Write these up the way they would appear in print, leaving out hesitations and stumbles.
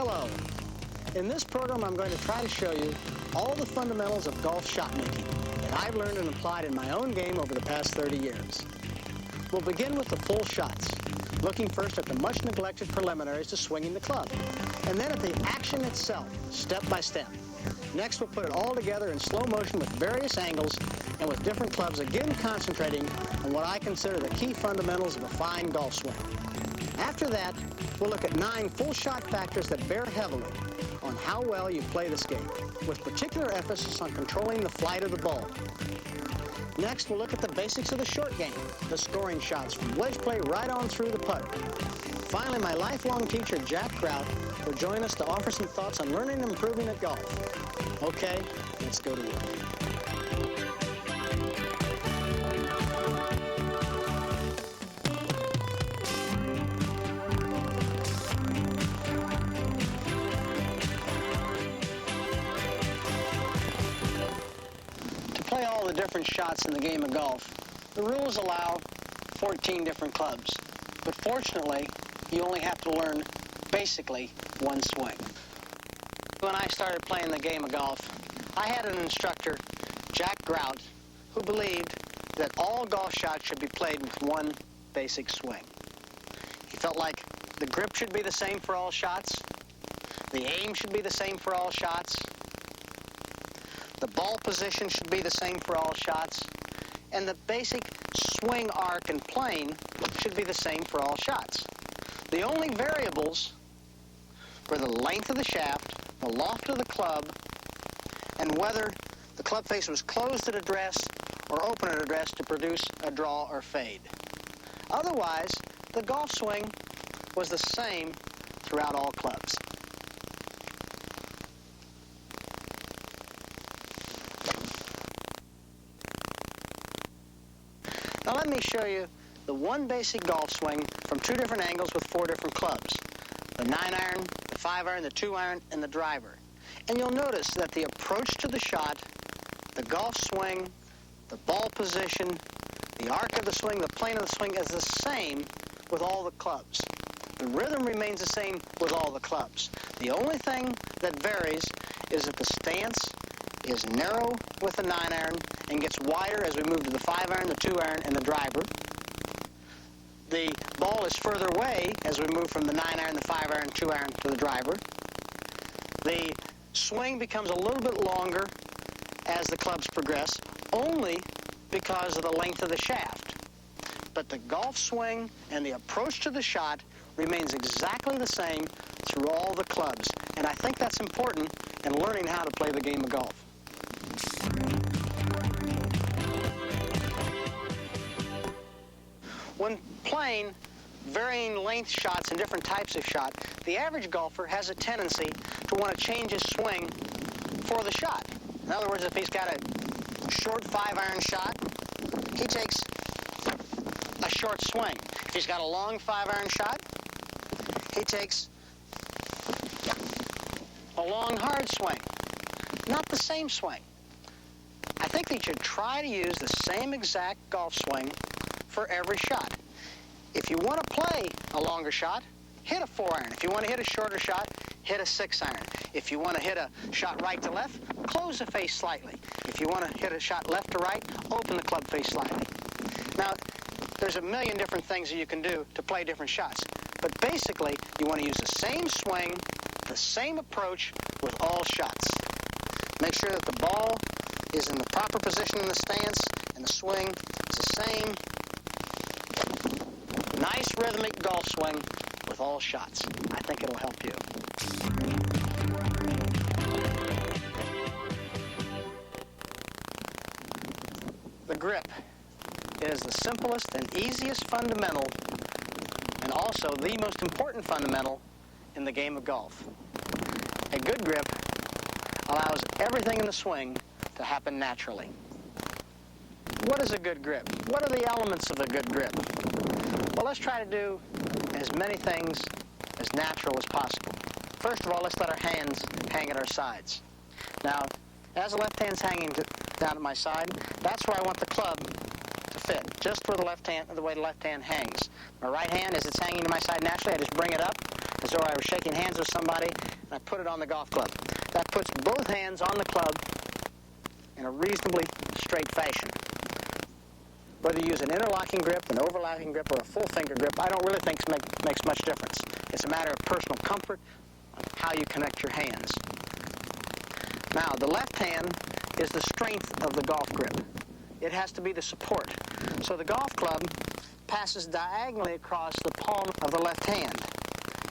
Hello. In this program, I'm going to try to show you all the fundamentals of golf shot making that I've learned and applied in my own game over the past 30 years. We'll begin with the full shots, looking first at the much neglected preliminaries to swinging the club, and then at the action itself, step by step. Next, we'll put it all together in slow motion with various angles and with different clubs, again concentrating on what I consider the key fundamentals of a fine golf swing. After that, we'll look at 9 full shot factors that bear heavily on how well you play this game, with particular emphasis on controlling the flight of the ball. Next, we'll look at the basics of the short game, the scoring shots from wedge play right on through the putter. Finally, my lifelong teacher, Jack Kraut, will join us to offer some thoughts on learning and improving at golf. Okay, let's go to work. To play all the different shots in the game of golf, the rules allow 14 different clubs. But fortunately, you only have to learn basically one swing. When I started playing the game of golf, I had an instructor, Jack Kraut, who believed that all golf shots should be played with one basic swing. He felt like the grip should be the same for all shots, the aim should be the same for all shots, the ball position should be the same for all shots, and the basic swing arc and plane should be the same for all shots. The only variables were the length of the shaft, the loft of the club, and whether the club face was closed at address or open at address to produce a draw or fade. Otherwise, the golf swing was the same throughout all clubs. Now let me show you the one basic golf swing from 2 different angles with 4 different clubs. The 9-iron, the 5-iron, the 2-iron, and the driver. And you'll notice that the approach to the shot, the golf swing, the ball position, the arc of the swing, the plane of the swing is the same with all the clubs. The rhythm remains the same with all the clubs. The only thing that varies is that the stance is narrow with the 9-iron and gets wider as we move to the 5-iron, the 2-iron, and the driver. The ball is further away as we move from the 9-iron, the 5-iron, 2-iron to the driver. The swing becomes a little bit longer as the clubs progress, only because of the length of the shaft. But the golf swing and the approach to the shot remains exactly the same through all the clubs. And I think that's important in learning how to play the game of golf. When playing varying length shots and different types of shot, the average golfer has a tendency to want to change his swing for the shot. In other words, if he's got a short 5-iron shot, he takes a short swing. If he's got a long 5-iron shot, he takes a long hard swing. Not the same swing. I think that you should try to use the same exact golf swing for every shot. If you want to play a longer shot, hit a 4-iron. If you want to hit a shorter shot, hit a 6-iron. If you want to hit a shot right to left, close the face slightly. If you want to hit a shot left to right, open the club face slightly. Now, there's a million different things that you can do to play different shots. But basically, you want to use the same swing, the same approach with all shots. Make sure that the ball is in the proper position in the stance and the swing is the same. Nice rhythmic golf swing with all shots. I think it'll help you. The grip is the simplest and easiest fundamental, and also the most important fundamental in the game of golf. A good grip allows everything in the swing to happen naturally. What is a good grip? What are the elements of a good grip? Well, let's try to do as many things as natural as possible. First of all, let's let our hands hang at our sides. Now, as the left hand's hanging down at my side, that's where I want the club to fit, just where the way the left hand hangs. My right hand, as it's hanging to my side naturally, I just bring it up as though I was shaking hands with somebody, and I put it on the golf club. That puts both hands on the club in a reasonably straight fashion. Whether you use an interlocking grip, an overlapping grip, or a full finger grip, I don't really think makes much difference. It's a matter of personal comfort, how you connect your hands. Now, the left hand is the strength of the golf grip. It has to be the support. So the golf club passes diagonally across the palm of the left hand.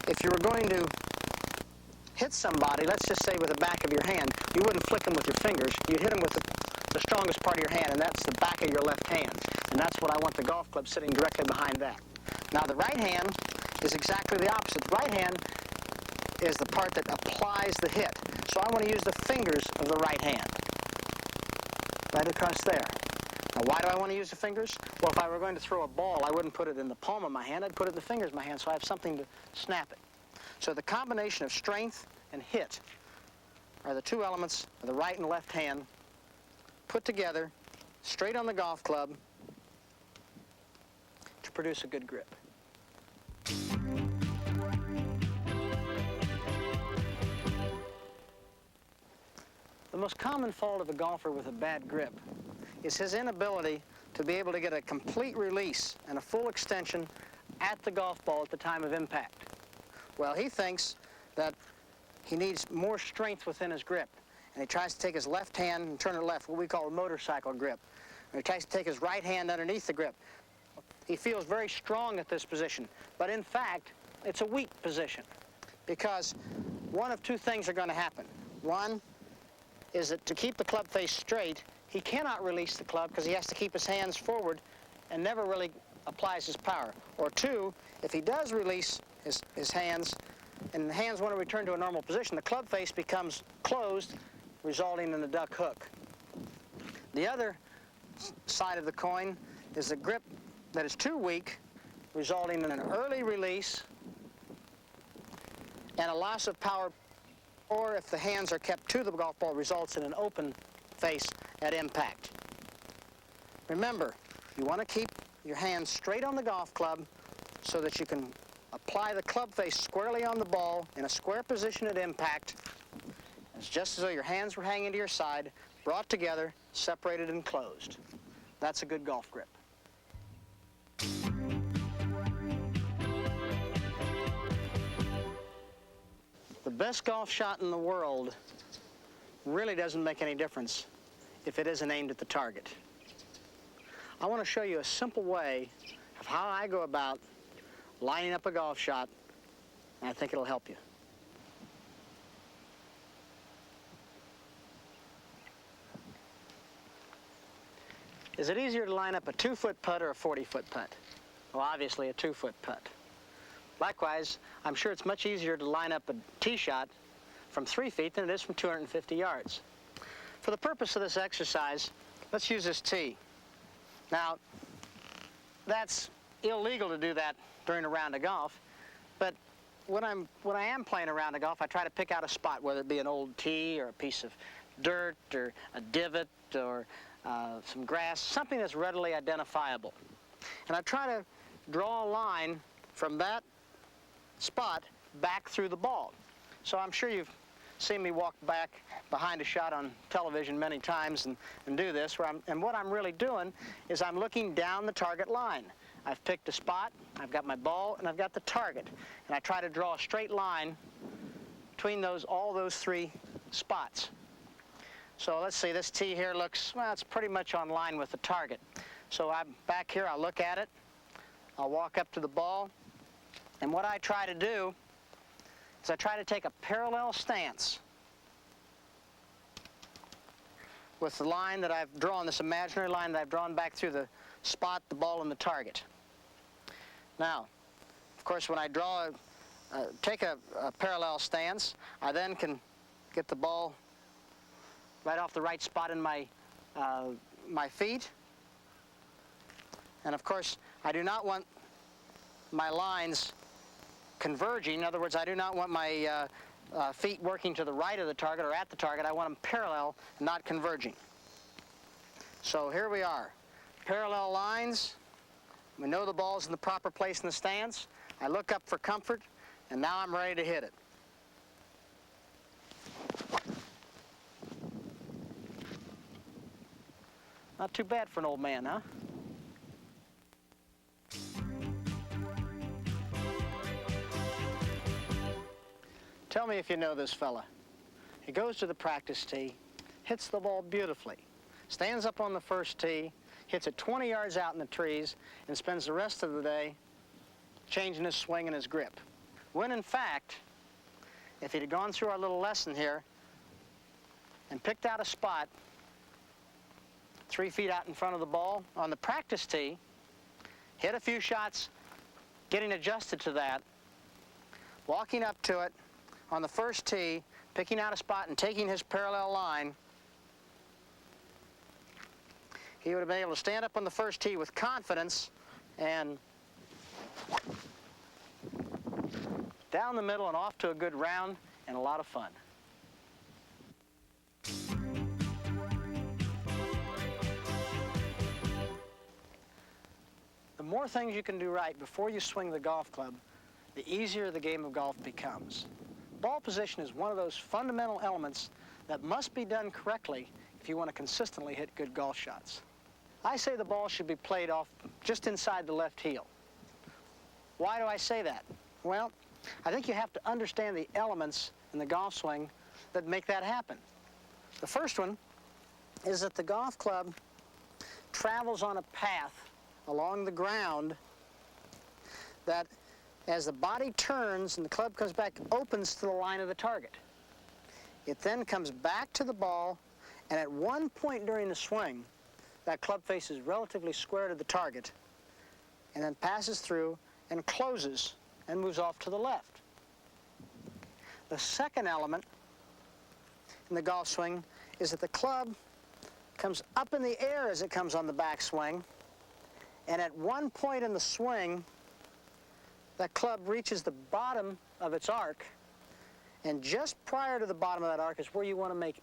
If you were going to hit somebody, let's just say with the back of your hand, you wouldn't flick them with your fingers. You'd hit them with the strongest part of your hand, and that's the back of your left hand. And that's what I want the golf club sitting directly behind that. Now, the right hand is exactly the opposite. The right hand is the part that applies the hit. So I want to use the fingers of the right hand. Right across there. Now, why do I want to use the fingers? Well, if I were going to throw a ball, I wouldn't put it in the palm of my hand. I'd put it in the fingers of my hand, so I have something to snap it. So the combination of strength and hit are the two elements of the right and left hand put together straight on the golf club to produce a good grip. The most common fault of a golfer with a bad grip is his inability to be able to get a complete release and a full extension at the golf ball at the time of impact. Well, he thinks that he needs more strength within his grip, and he tries to take his left hand and turn it left, what we call a motorcycle grip. And he tries to take his right hand underneath the grip. He feels very strong at this position, but in fact, it's a weak position because one of two things are going to happen. One is that to keep the club face straight, he cannot release the club because he has to keep his hands forward and never really applies his power. Or two, if he does release his hands and the hands want to return to a normal position, the club face becomes closed, resulting in a duck hook. The other side of the coin is the grip that is too weak, resulting in an early release and a loss of power, or if the hands are kept to the golf ball, results in an open face at impact. Remember, you want to keep your hands straight on the golf club so that you can apply the club face squarely on the ball in a square position at impact. It's just as though your hands were hanging to your side, brought together, separated and closed. That's a good golf grip. The best golf shot in the world really doesn't make any difference if it isn't aimed at the target. I want to show you a simple way of how I go about lining up a golf shot, and I think it'll help you. Is it easier to line up a 2-foot putt or a 40-foot putt? Well, obviously a 2-foot putt. Likewise, I'm sure it's much easier to line up a tee shot from 3 feet than it is from 250 yards. For the purpose of this exercise, let's use this tee. Now, that's illegal to do that during a round of golf, but when I am playing a round of golf, I try to pick out a spot, whether it be an old tee or a piece of dirt or a divot or some grass, something that's readily identifiable. And I try to draw a line from that spot back through the ball. So I'm sure you've seen me walk back behind a shot on television many times and do this, and what I'm really doing is I'm looking down the target line. I've picked a spot, I've got my ball, and I've got the target. And I try to draw a straight line between all those 3 spots. So let's see, this tee here looks, well, it's pretty much on line with the target. So I'm back here, I'll look at it, I'll walk up to the ball, and what I try to do is I try to take a parallel stance with the line that I've drawn, this imaginary line that I've drawn back through the spot, the ball, and the target. Now, of course, when I take a parallel stance, I then can get the ball right off the right spot in my feet. And of course, I do not want my lines converging. In other words, I do not want my feet working to the right of the target or at the target. I want them parallel, not converging. So here we are. Parallel lines. We know the ball's in the proper place in the stance. I look up for comfort, And now I'm ready to hit it. Not too bad for an old man, huh? Tell me if you know this fella. He goes to the practice tee, hits the ball beautifully, stands up on the first tee, hits it 20 yards out in the trees, and spends the rest of the day changing his swing and his grip. When in fact, if he'd have gone through our little lesson here and picked out a spot 3 feet out in front of the ball on the practice tee, hit a few shots, getting adjusted to that, walking up to it on the first tee, picking out a spot and taking his parallel line, he would have been able to stand up on the first tee with confidence and down the middle and off to a good round and a lot of fun. The more things you can do right before you swing the golf club, the easier the game of golf becomes. Ball position is one of those fundamental elements that must be done correctly if you want to consistently hit good golf shots. I say the ball should be played off just inside the left heel. Why do I say that? Well, I think you have to understand the elements in the golf swing that make that happen. The first one is that the golf club travels on a path along the ground that, as the body turns and the club comes back, opens to the line of the target. It then comes back to the ball, and at one point during the swing, that club face is relatively square to the target, and then passes through and closes and moves off to the left. The second element in the golf swing is that the club comes up in the air as it comes on the backswing, and at one point in the swing, that club reaches the bottom of its arc, and just prior to the bottom of that arc is where you want to make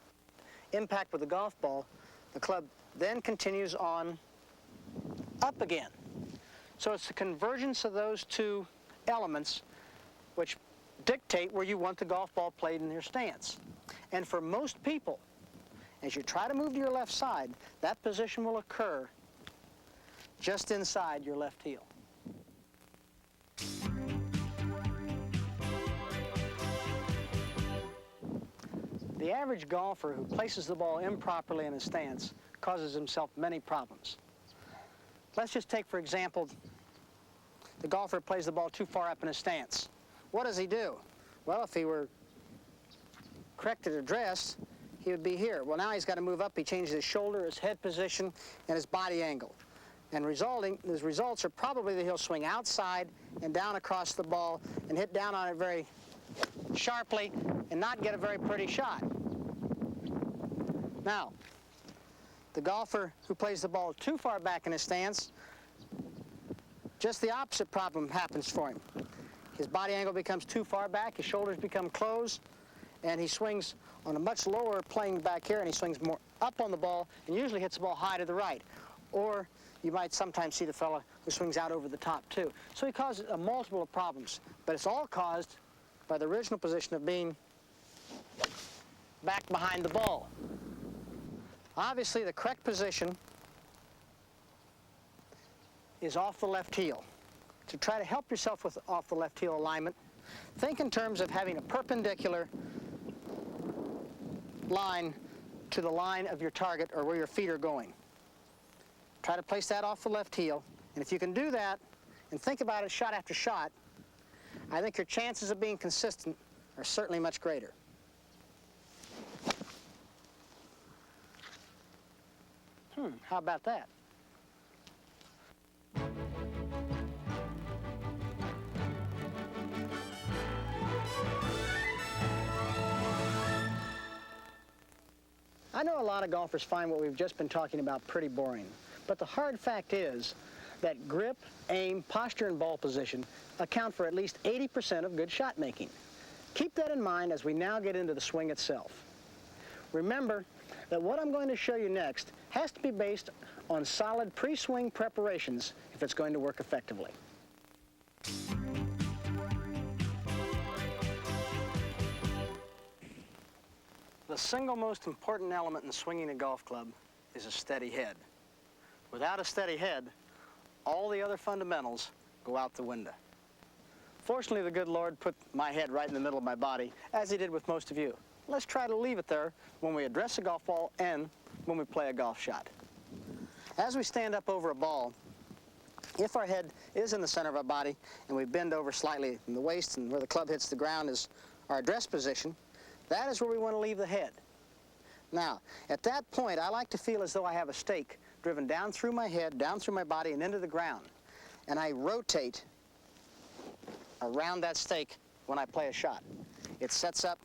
impact with the golf ball. The club then continues on up again. So it's the convergence of those two elements which dictate where you want the golf ball played in your stance. And for most people, as you try to move to your left side, that position will occur just inside your left heel. The average golfer who places the ball improperly in his stance causes himself many problems. Let's just take, for example, the golfer plays the ball too far up in his stance. What does he do? Well, if he were corrected or dressed, he would be here. Well, now he's got to move up. He changes his shoulder, his head position, and his body angle. And his results are probably that he'll swing outside and down across the ball and hit down on it very sharply and not get a very pretty shot. Now, the golfer who plays the ball too far back in his stance, just the opposite problem happens for him. His body angle becomes too far back, his shoulders become closed, and he swings on a much lower plane back here, and he swings more up on the ball and usually hits the ball high to the right. Or you might sometimes see the fella who swings out over the top too. So he causes a multiple of problems, but it's all caused by the original position of being back behind the ball. Obviously, the correct position is off the left heel. To try to help yourself with off the left heel alignment, think in terms of having a perpendicular line to the line of your target or where your feet are going. Try to place that off the left heel, and if you can do that and think about it shot after shot, I think your chances of being consistent are certainly much greater. How about that? I know a lot of golfers find what we've just been talking about pretty boring, but the hard fact is that grip, aim, posture, and ball position account for at least 80% of good shot making. Keep that in mind as we now get into the swing itself. Remember that what I'm going to show you next has to be based on solid pre-swing preparations if it's going to work effectively. The single most important element in swinging a golf club is a steady head. Without a steady head, all the other fundamentals go out the window. Fortunately, the good Lord put my head right in the middle of my body, as he did with most of you. Let's try to leave it there when we address a golf ball and when we play a golf shot. As we stand up over a ball, if our head is in the center of our body and we bend over slightly in the waist and where the club hits the ground is our address position, that is where we want to leave the head. Now, at that point, I like to feel as though I have a stake driven down through my head, down through my body, and into the ground. And I rotate around that stake when I play a shot. It sets up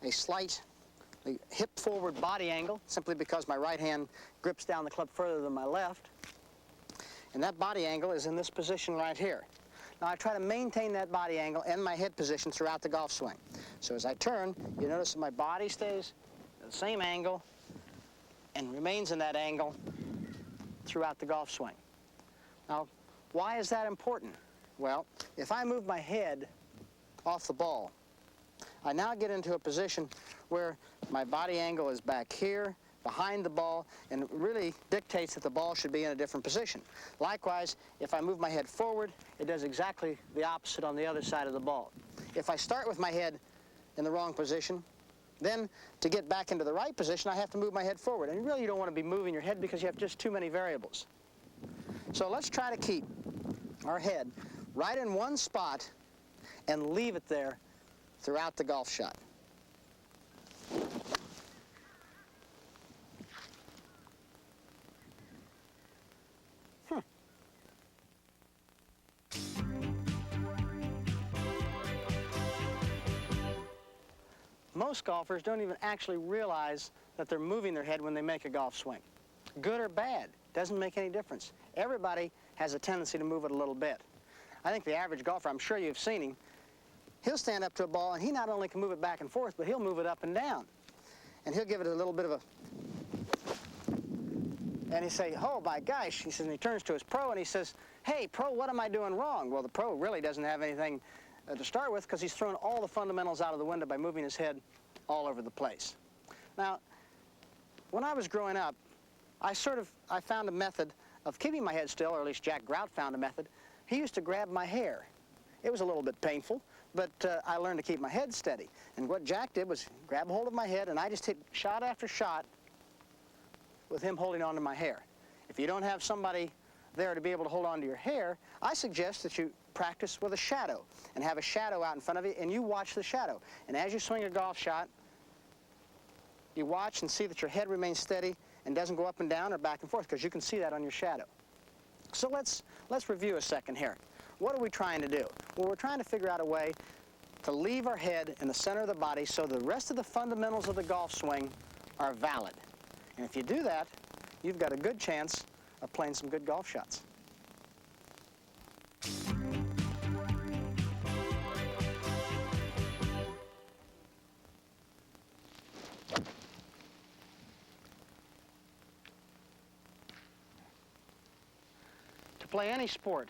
a slight hip-forward body angle, simply because my right hand grips down the club further than my left. And that body angle is in this position right here. Now, I try to maintain that body angle and my head position throughout the golf swing. So as I turn, you notice that my body stays at the same angle and remains in that angle throughout the golf swing. Now, why is that important? Well, if I move my head off the ball, I now get into a position where my body angle is back here, behind the ball, and it really dictates that the ball should be in a different position. Likewise, if I move my head forward, it does exactly the opposite on the other side of the ball. If I start with my head in the wrong position, then to get back into the right position, I have to move my head forward. And really, you don't want to be moving your head because you have just too many variables. So let's try to keep our head right in one spot and leave it there throughout the golf shot. Most golfers don't even actually realize that they're moving their head when they make a golf swing. Good or bad, doesn't make any difference. Everybody has a tendency to move it a little bit. I think the average golfer, I'm sure you've seen him, he'll stand up to a ball and he not only can move it back and forth, but he'll move it up and down. And he'll give it a little bit of a... And he say, oh my gosh, he says, and he turns to his pro and he says, hey pro, what am I doing wrong? Well, the pro really doesn't have anything to start with because he's thrown all the fundamentals out of the window by moving his head all over the place. Now, when I was growing up, I found a method of keeping my head still, or at least Jack Grout found a method. He used to grab my hair. It was a little bit painful, but I learned to keep my head steady. And what Jack did was grab a hold of my head, and I just hit shot after shot with him holding onto my hair. If you don't have somebody there to be able to hold on to your hair, I suggest that you practice with a shadow and have a shadow out in front of you, and you watch the shadow. And as you swing a golf shot, you watch and see that your head remains steady and doesn't go up and down or back and forth, because you can see that on your shadow. So let's review a second here. What are we trying to do? Well, we're trying to figure out a way to leave our head in the center of the body so the rest of the fundamentals of the golf swing are valid. And if you do that, you've got a good chance of playing some good golf shots. To play any sport,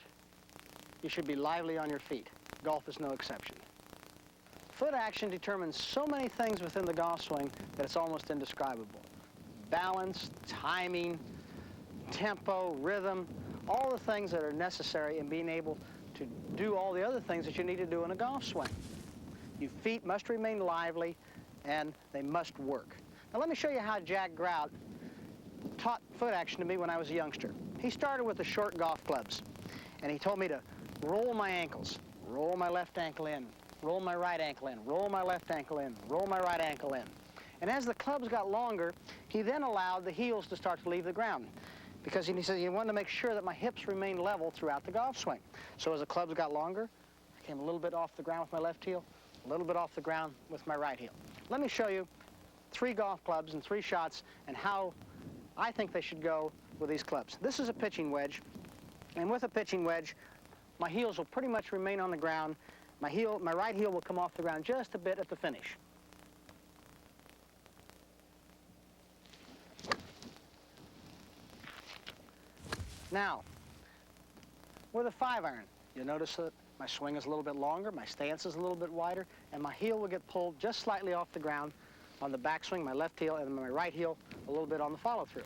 you should be lively on your feet. Golf is no exception. Foot action determines so many things within the golf swing that it's almost indescribable. Balance, timing, tempo, rhythm, all the things that are necessary in being able to do all the other things that you need to do in a golf swing. Your feet must remain lively and they must work. Now let me show you how Jack Grout taught foot action to me when I was a youngster. He started with the short golf clubs, and he told me to roll my ankles, roll my left ankle in, roll my right ankle in, roll my left ankle in, roll my right ankle in. And as the clubs got longer, he then allowed the heels to start to leave the ground, because he said he wanted to make sure that my hips remained level throughout the golf swing. So as the clubs got longer, I came a little bit off the ground with my left heel, a little bit off the ground with my right heel. Let me show you 3 golf clubs and 3 shots and how I think they should go with these clubs. This is a pitching wedge, and with a pitching wedge, my heels will pretty much remain on the ground. My right heel will come off the ground just a bit at the finish. Now, with a 5-iron, you'll notice that my swing is a little bit longer, my stance is a little bit wider, and my heel will get pulled just slightly off the ground on the backswing, my left heel, and my right heel a little bit on the follow-through.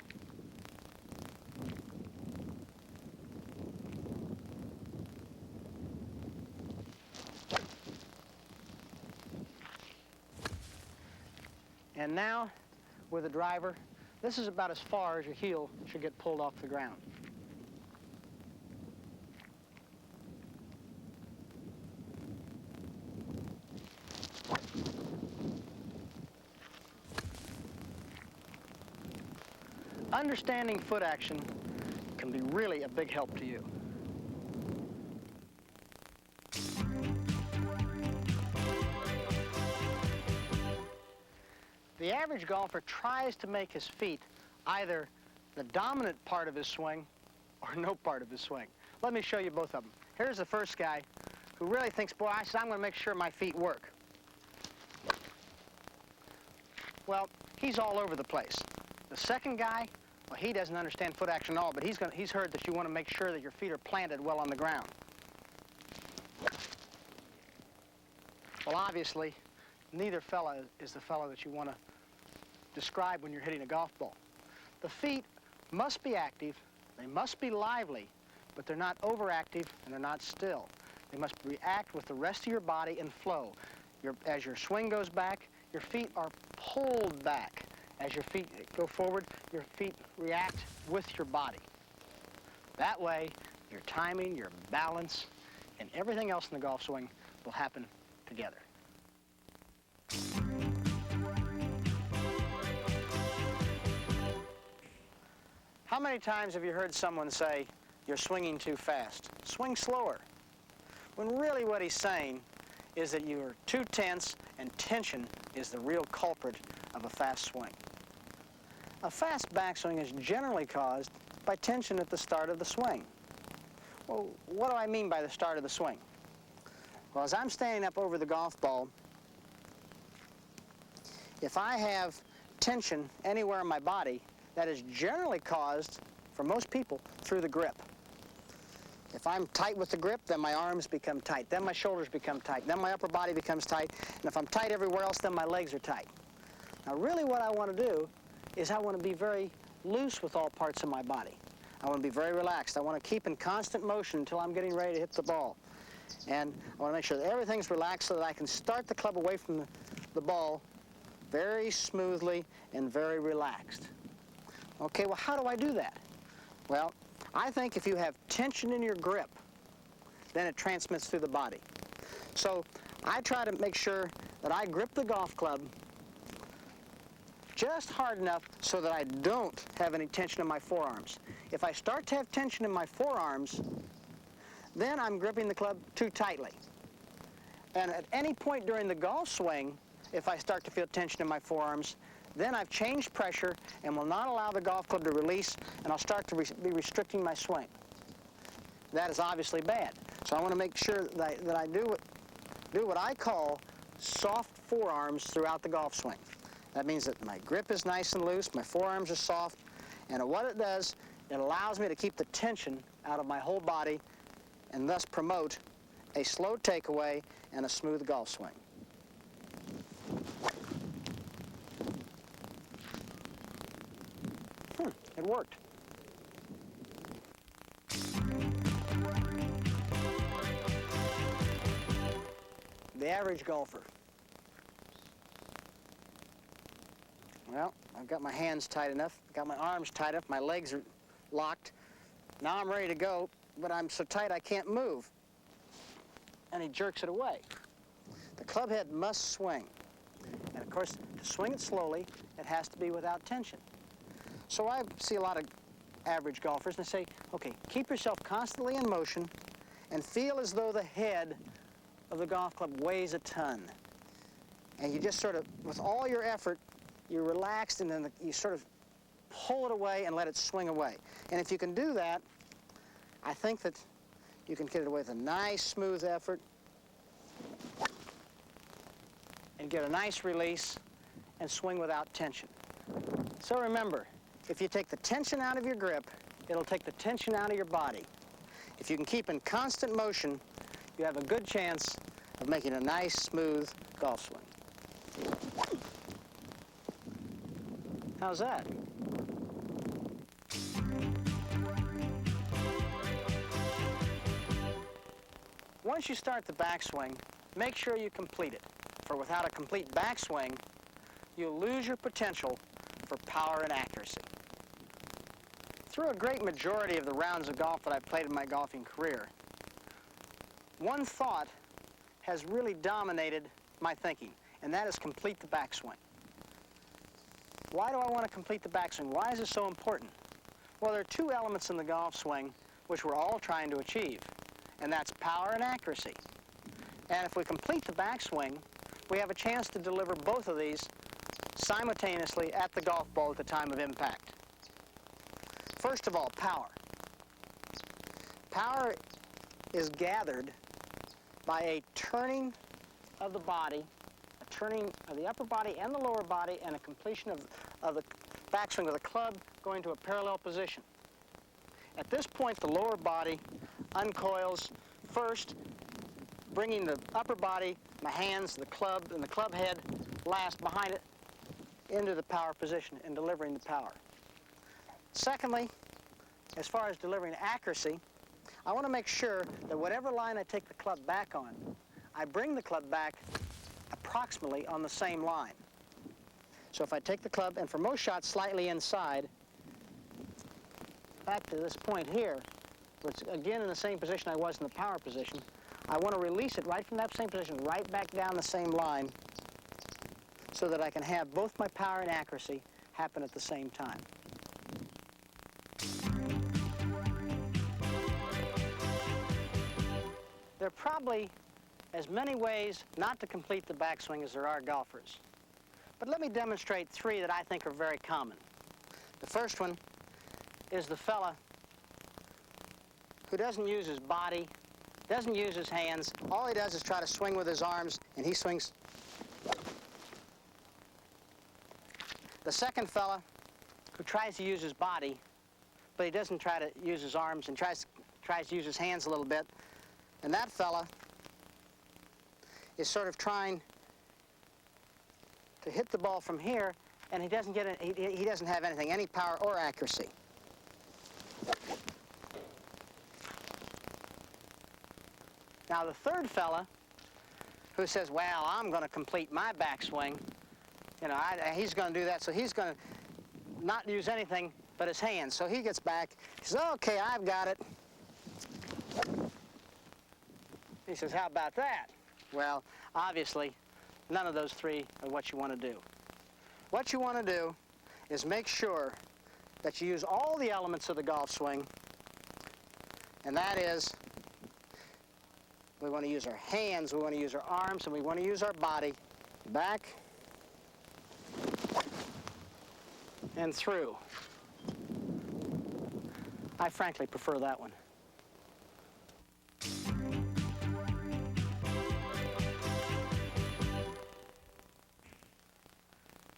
And now, with the driver, this is about as far as your heel should get pulled off the ground. Understanding foot action can be really a big help to you. The average golfer tries to make his feet either the dominant part of his swing or no part of his swing. Let me show you both of them. Here's the first guy who really thinks, boy, I'm going to make sure my feet work. Well, he's all over the place. The second guy, well, he doesn't understand foot action at all, but he's heard that you want to make sure that your feet are planted well on the ground. Well, obviously, neither fella is the fellow that you want to describe when you're hitting a golf ball. The feet must be active, they must be lively, but they're not overactive and they're not still. They must react with the rest of your body and flow. As your swing goes back, your feet are pulled back. As your feet go forward, your feet react with your body. That way, your timing, your balance, and everything else in the golf swing will happen together. How many times have you heard someone say, you're swinging too fast? Swing slower. When really what he's saying is that you are too tense, and tension is the real culprit of a fast swing. A fast backswing is generally caused by tension at the start of the swing. Well, what do I mean by the start of the swing? Well, as I'm standing up over the golf ball, if I have tension anywhere in my body, that is generally caused, for most people, through the grip. If I'm tight with the grip, then my arms become tight, then my shoulders become tight, then my upper body becomes tight, and if I'm tight everywhere else, then my legs are tight. Now, really what I want to do is I want to be very loose with all parts of my body. I want to be very relaxed. I want to keep in constant motion until I'm getting ready to hit the ball. And I want to make sure that everything's relaxed so that I can start the club away from the ball very smoothly and very relaxed. Okay, well, how do I do that? Well, I think if you have tension in your grip, then it transmits through the body. So I try to make sure that I grip the golf club just hard enough so that I don't have any tension in my forearms. If I start to have tension in my forearms, then I'm gripping the club too tightly. And at any point during the golf swing, if I start to feel tension in my forearms, then I've changed pressure and will not allow the golf club to release, and I'll start to be restricting my swing. That is obviously bad. So I want to make sure that I do what I call soft forearms throughout the golf swing. That means that my grip is nice and loose, my forearms are soft, and what it does, it allows me to keep the tension out of my whole body and thus promote a slow takeaway and a smooth golf swing. It worked. The average golfer. Well, I've got my hands tight enough, I've got my arms tight enough, my legs are locked. Now I'm ready to go, but I'm so tight I can't move. And he jerks it away. The club head must swing. And of course, to swing it slowly, it has to be without tension. So I see a lot of average golfers, and they say, okay, keep yourself constantly in motion and feel as though the head of the golf club weighs a ton. And you just sort of, with all your effort, you're relaxed, and then you sort of pull it away and let it swing away. And if you can do that, I think that you can get it away with a nice, smooth effort and get a nice release and swing without tension. So remember, if you take the tension out of your grip, it'll take the tension out of your body. If you can keep in constant motion, you have a good chance of making a nice, smooth golf swing. How's that? Once you start the backswing, make sure you complete it, for without a complete backswing, you'll lose your potential for power and accuracy. Through a great majority of the rounds of golf that I've played in my golfing career, one thought has really dominated my thinking, and that is complete the backswing. Why do I want to complete the backswing? Why is it so important? Well, there are two elements in the golf swing which we're all trying to achieve, and that's power and accuracy. And if we complete the backswing, we have a chance to deliver both of these simultaneously at the golf ball at the time of impact. First of all, power. Power is gathered by a turning of the body, a turning of the upper body and the lower body, and a completion of the backswing of the club going to a parallel position. At this point, the lower body uncoils first, bringing the upper body, my hands, the club, and the club head last behind it into the power position and delivering the power. Secondly, as far as delivering accuracy, I want to make sure that whatever line I take the club back on, I bring the club back approximately on the same line. So if I take the club, and for most shots slightly inside, back to this point here, which again in the same position I was in the power position, I want to release it right from that same position, right back down the same line, so that I can have both my power and accuracy happen at the same time. There are probably as many ways not to complete the backswing as there are golfers. But let me demonstrate three that I think are very common. The first one is the fella who doesn't use his body, doesn't use his hands. All he does is try to swing with his arms, and he swings. The second fella who tries to use his body, but he doesn't try to use his arms and tries to use his hands a little bit. And that fella is sort of trying to hit the ball from here, and he doesn't get it, he doesn't have anything, any power or accuracy. Now the third fella who says, well, I'm going to complete my backswing, you know, he's going to do that, so he's going to not use anything but his hands. So he gets back, he says, okay, I've got it. He says, how about that? Well, obviously, none of those three are what you want to do. What you want to do is make sure that you use all the elements of the golf swing, and that is, we want to use our hands, we want to use our arms, and we want to use our body back and through. I frankly prefer that one.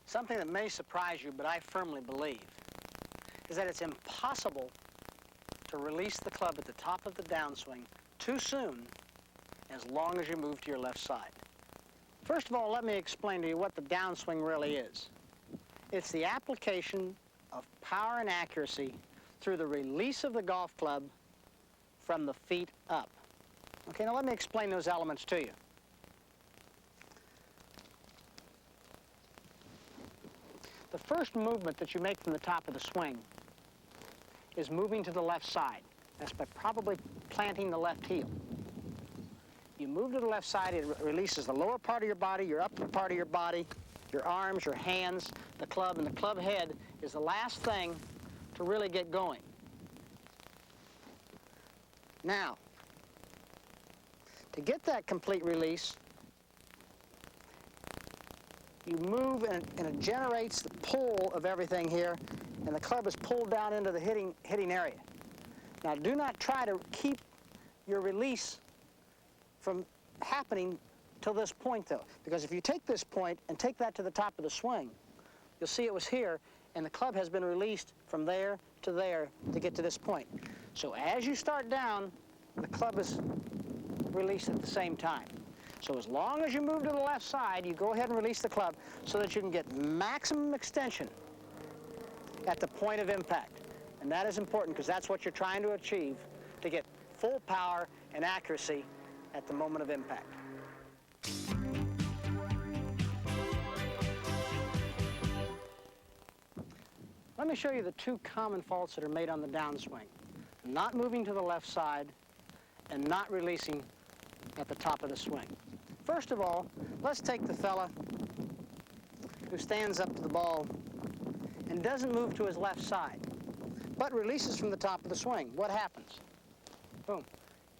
Something that may surprise you, but I firmly believe, is that it's impossible to release the club at the top of the downswing too soon as long as you move to your left side. First of all, let me explain to you what the downswing really is. It's the application of power and accuracy through the release of the golf club from the feet up. Okay, now let me explain those elements to you. The first movement that you make from the top of the swing is moving to the left side. That's by probably planting the left heel. You move to the left side, it releases the lower part of your body, your upper part of your body, your arms, your hands, the club, and the club head is the last thing to really get going. Now, to get that complete release, you move and it generates the pull of everything here, and the club is pulled down into the hitting area. Now, do not try to keep your release from happening till this point, though, because if you take this point and take that to the top of the swing, you'll see it was here, and the club has been released from there to get to this point. So as you start down, the club is released at the same time. So as long as you move to the left side, you go ahead and release the club so that you can get maximum extension at the point of impact. And that is important because that's what you're trying to achieve, to get full power and accuracy at the moment of impact. Let me show you the two common faults that are made on the downswing. Not moving to the left side and not releasing at the top of the swing. First of all, let's take the fella who stands up to the ball and doesn't move to his left side, but releases from the top of the swing. What happens? Boom.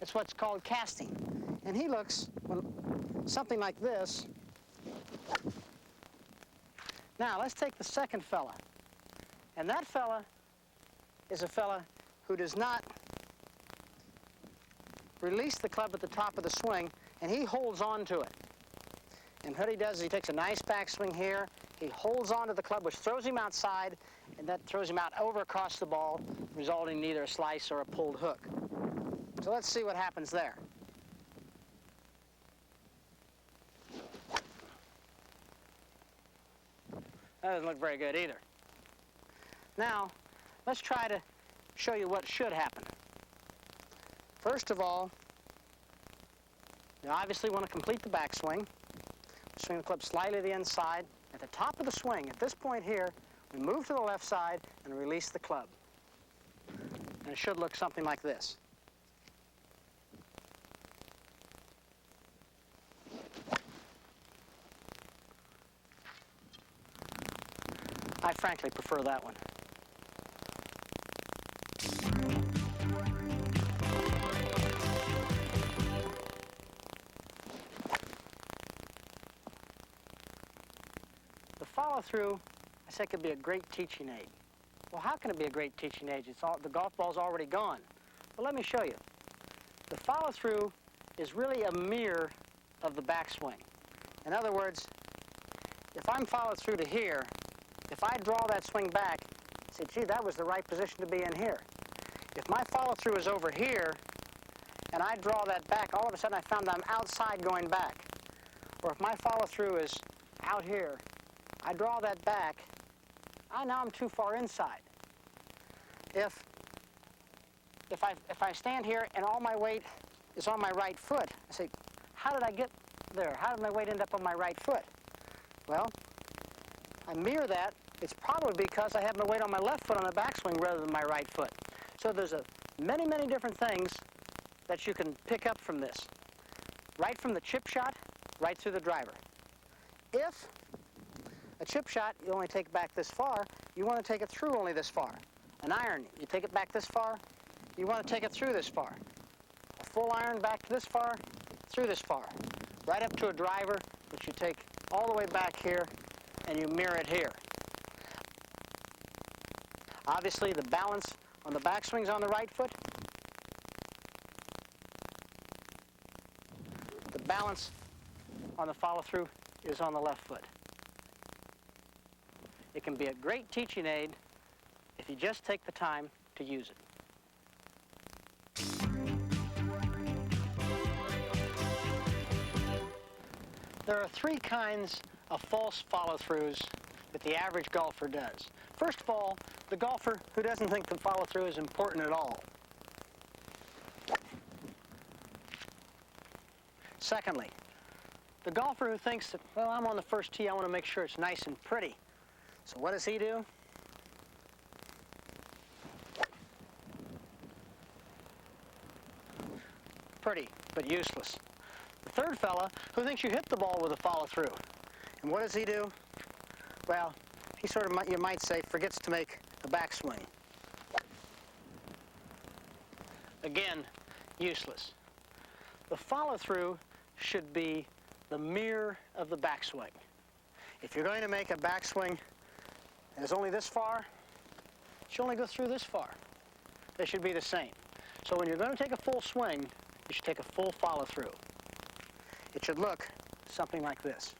It's what's called casting. And he looks something like this. Now, let's take the second fella. And that fella is a fella who does not release the club at the top of the swing, and he holds on to it. And what he does is he takes a nice backswing here, he holds on to the club, which throws him outside, and that throws him out over across the ball, resulting in either a slice or a pulled hook. So let's see what happens there. That doesn't look very good either. Now, let's try to show you what should happen. First of all, you obviously want to complete the backswing. Swing the club slightly to the inside. At the top of the swing, at this point here, we move to the left side and release the club. And it should look something like this. I frankly prefer that one. The follow-through, I said, could be a great teaching aid. Well, how can it be a great teaching aid? The golf ball's already gone. But let me show you. The follow-through is really a mirror of the backswing. In other words, if I'm followed through to here, if I draw that swing back, say, gee, that was the right position to be in here. If my follow-through is over here, and I draw that back, all of a sudden I found I'm outside going back. Or if my follow-through is out here, I draw that back, now I'm too far inside. If I stand here and all my weight is on my right foot, I say, how did I get there? How did my weight end up on my right foot? Well, I mirror that. It's probably because I have my weight on my left foot on the backswing rather than my right foot. So there's many, many different things that you can pick up from this. Right from the chip shot, right through the driver. If a chip shot, you only take back this far, you want to take it through only this far. An iron, you take it back this far, you want to take it through this far. A full iron back this far, through this far. Right up to a driver, which you take all the way back here, and you mirror it here. Obviously, the balance on the backswing's on the right foot. The balance on the follow-through is on the left foot. It can be a great teaching aid if you just take the time to use it. There are three kinds of false follow-throughs that the average golfer does. First of all, the golfer who doesn't think the follow-through is important at all. Secondly, the golfer who thinks that, well, I'm on the first tee, I want to make sure it's nice and pretty. So what does he do? Pretty, but useless. The third fella who thinks you hit the ball with a follow-through. And what does he do? Well, he sort of, you might say, forgets to make a backswing. Again, useless. The follow-through should be the mirror of the backswing. If you're going to make a backswing and it's only this far, it should only go through this far. They should be the same. So when you're going to take a full swing, you should take a full follow-through. It should look something like this.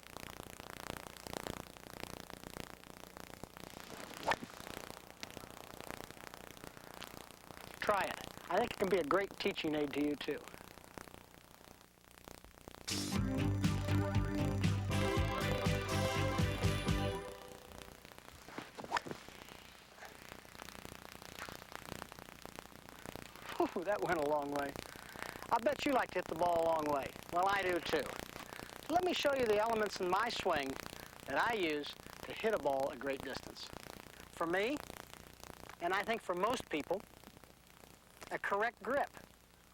Try it. I think it can be a great teaching aid to you too. Whew, that went a long way. I bet you like to hit the ball a long way. Well, I do too. Let me show you the elements in my swing that I use to hit a ball a great distance. For me, and I think for most people, a correct grip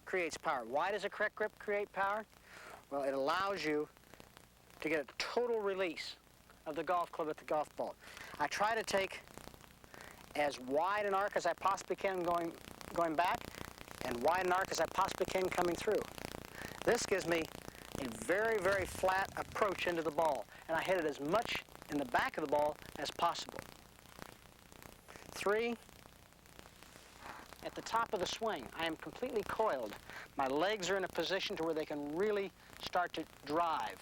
creates power. Why does a correct grip create power? Well, it allows you to get a total release of the golf club at the golf ball. I try to take as wide an arc as I possibly can going back, and wide an arc as I possibly can coming through. This gives me a very, very flat approach into the ball, and I hit it as much in the back of the ball as possible. 3, at the top of the swing, I am completely coiled. My legs are in a position to where they can really start to drive.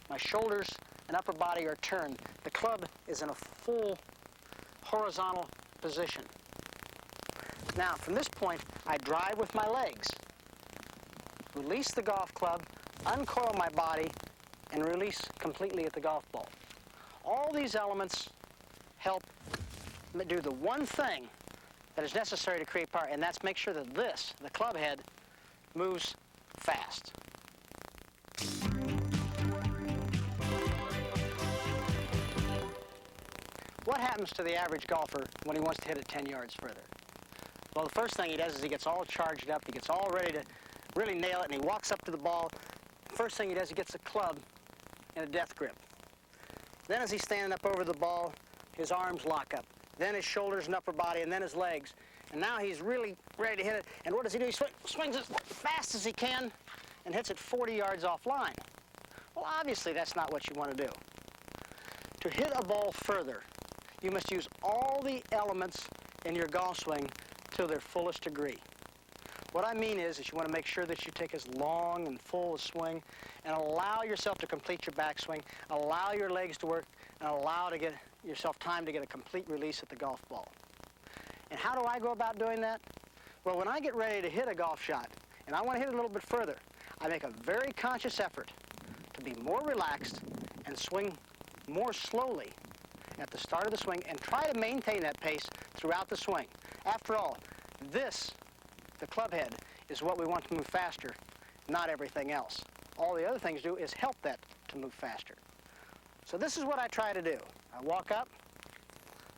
My shoulders and upper body are turned. The club is in a full horizontal position. Now, from this point, I drive with my legs, release the golf club, uncoil my body, and release completely at the golf ball. All these elements help do the one thing that is necessary to create power, and that's make sure that this, the club head, moves fast. What happens to the average golfer when he wants to hit it 10 yards further? Well, the first thing he does is he gets all charged up, he gets all ready to really nail it, and he walks up to the ball. First thing he does, he gets the club in a death grip. Then as he's standing up over the ball, his arms lock up. Then his shoulders and upper body, and then his legs. And now he's really ready to hit it. And what does he do? He swings as fast as he can and hits it 40 yards offline. Well, obviously, that's not what you want to do. To hit a ball further, you must use all the elements in your golf swing to their fullest degree. What I mean is you want to make sure that you take as long and full a swing and allow yourself to complete your backswing, allow your legs to work, and allow to get yourself time to get a complete release at the golf ball. And how do I go about doing that? Well, when I get ready to hit a golf shot, and I want to hit it a little bit further, I make a very conscious effort to be more relaxed and swing more slowly at the start of the swing and try to maintain that pace throughout the swing. After all, this, the club head, is what we want to move faster, not everything else. All the other things do is help that to move faster. So this is what I try to do. I walk up,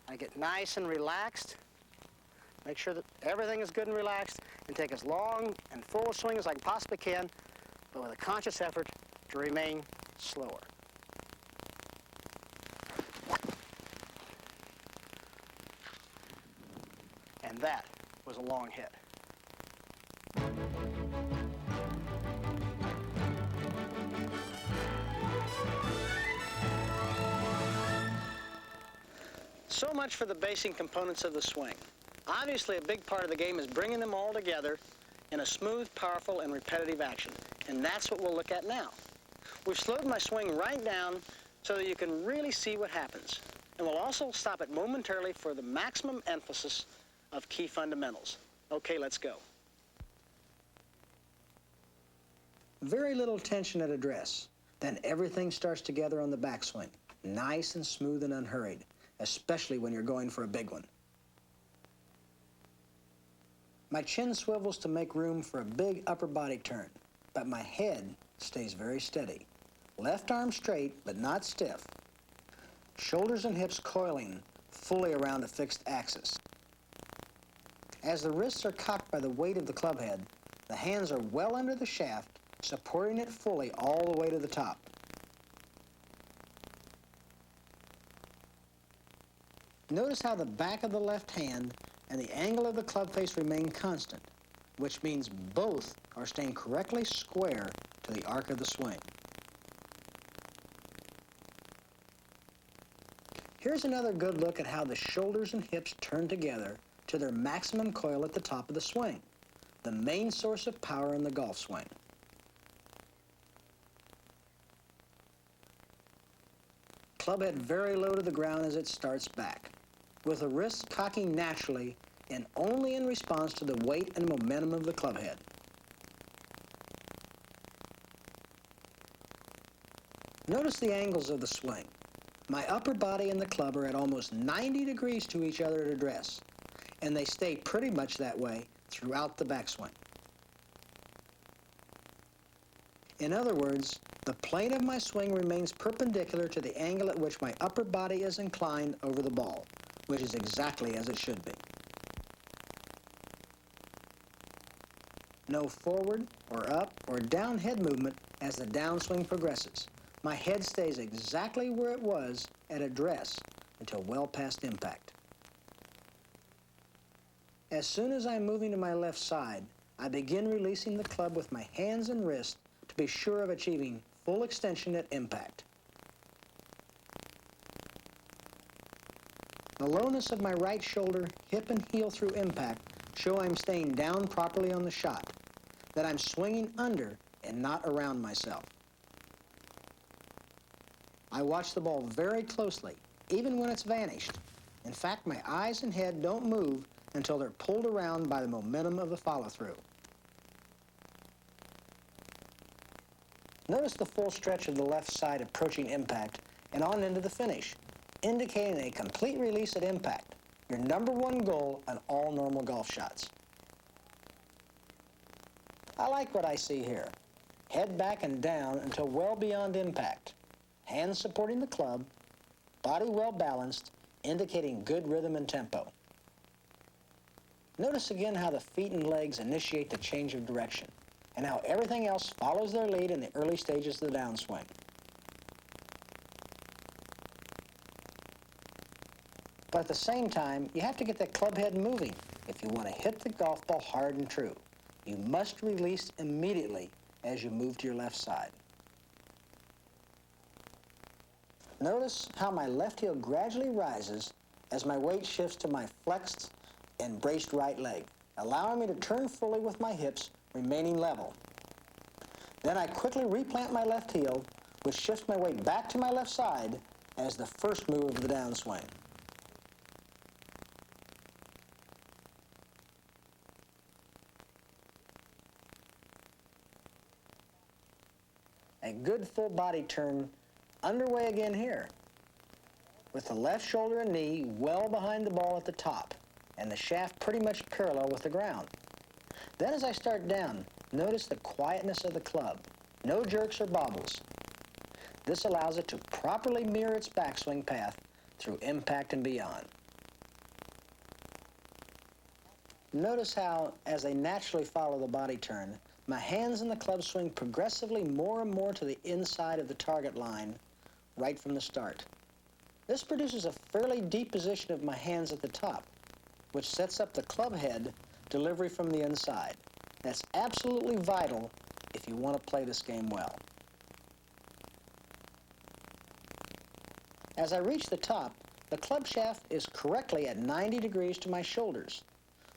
I get nice and relaxed, make sure that everything is good and relaxed, and take as long and full a swing as I possibly can, but with a conscious effort to remain slower. And that was a long hit. So much for the basic components of the swing. Obviously, a big part of the game is bringing them all together in a smooth, powerful, and repetitive action. And that's what we'll look at now. We've slowed my swing right down so that you can really see what happens. And we'll also stop it momentarily for the maximum emphasis of key fundamentals. Okay, let's go. Very little tension at address. Then everything starts together on the backswing. Nice and smooth and unhurried, especially when you're going for a big one. My chin swivels to make room for a big upper body turn, but my head stays very steady. Left arm straight, but not stiff. Shoulders and hips coiling fully around a fixed axis. As the wrists are cocked by the weight of the club head, the hands are well under the shaft, supporting it fully all the way to the top. Notice how the back of the left hand and the angle of the club face remain constant, which means both are staying correctly square to the arc of the swing. Here's another good look at how the shoulders and hips turn together to their maximum coil at the top of the swing, the main source of power in the golf swing. Club head very low to the ground as it starts back, with the wrists cocking naturally and only in response to the weight and momentum of the club head. Notice the angles of the swing. My upper body and the club are at almost 90 degrees to each other at address, and they stay pretty much that way throughout the backswing. In other words, the plane of my swing remains perpendicular to the angle at which my upper body is inclined over the ball, which is exactly as it should be. No forward or up or down head movement as the downswing progresses. My head stays exactly where it was at address until well past impact. As soon as I'm moving to my left side, I begin releasing the club with my hands and wrist to be sure of achieving full extension at impact. The lowness of my right shoulder, hip, and heel through impact show I'm staying down properly on the shot, that I'm swinging under and not around myself. I watch the ball very closely, even when it's vanished. In fact, my eyes and head don't move until they're pulled around by the momentum of the follow-through. Notice the full stretch of the left side approaching impact and on into the finish, indicating a complete release at impact, your number one goal on all normal golf shots. I like what I see here. Head back and down until well beyond impact. Hands supporting the club, body well balanced, indicating good rhythm and tempo. Notice again how the feet and legs initiate the change of direction, and how everything else follows their lead in the early stages of the downswing. But at the same time, you have to get that club head moving if you want to hit the golf ball hard and true. You must release immediately as you move to your left side. Notice how my left heel gradually rises as my weight shifts to my flexed and braced right leg, allowing me to turn fully with my hips remaining level. Then I quickly replant my left heel, which shifts my weight back to my left side as the first move of the downswing. A good full body turn underway again here, with the left shoulder and knee well behind the ball at the top, and the shaft pretty much parallel with the ground. Then as I start down, notice the quietness of the club, no jerks or bobbles. This allows it to properly mirror its backswing path through impact and beyond. Notice how, as they naturally follow the body turn, my hands in the club swing progressively more and more to the inside of the target line right from the start. This produces a fairly deep position of my hands at the top, which sets up the club head delivery from the inside. That's absolutely vital if you want to play this game well. As I reach the top, the club shaft is correctly at 90 degrees to my shoulders,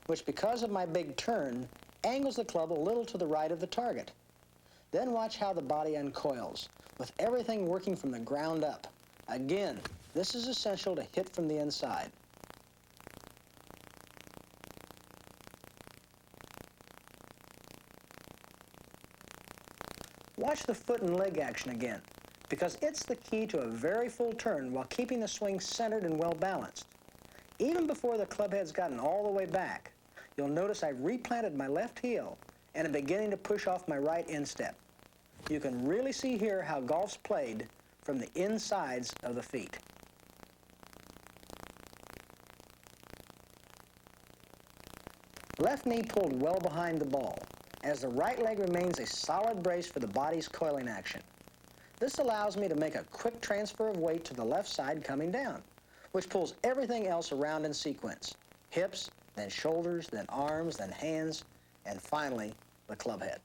which, because of my big turn, angles the club a little to the right of the target. Then watch how the body uncoils, with everything working from the ground up. Again, this is essential to hit from the inside. Watch the foot and leg action again, because it's the key to a very full turn while keeping the swing centered and well balanced. Even before the club head's gotten all the way back, you'll notice I've replanted my left heel and am beginning to push off my right instep. You can really see here how golf's played from the insides of the feet. Left knee pulled well behind the ball, as the right leg remains a solid brace for the body's coiling action. This allows me to make a quick transfer of weight to the left side coming down, which pulls everything else around in sequence. Hips, then shoulders, then arms, then hands, and finally, the club head.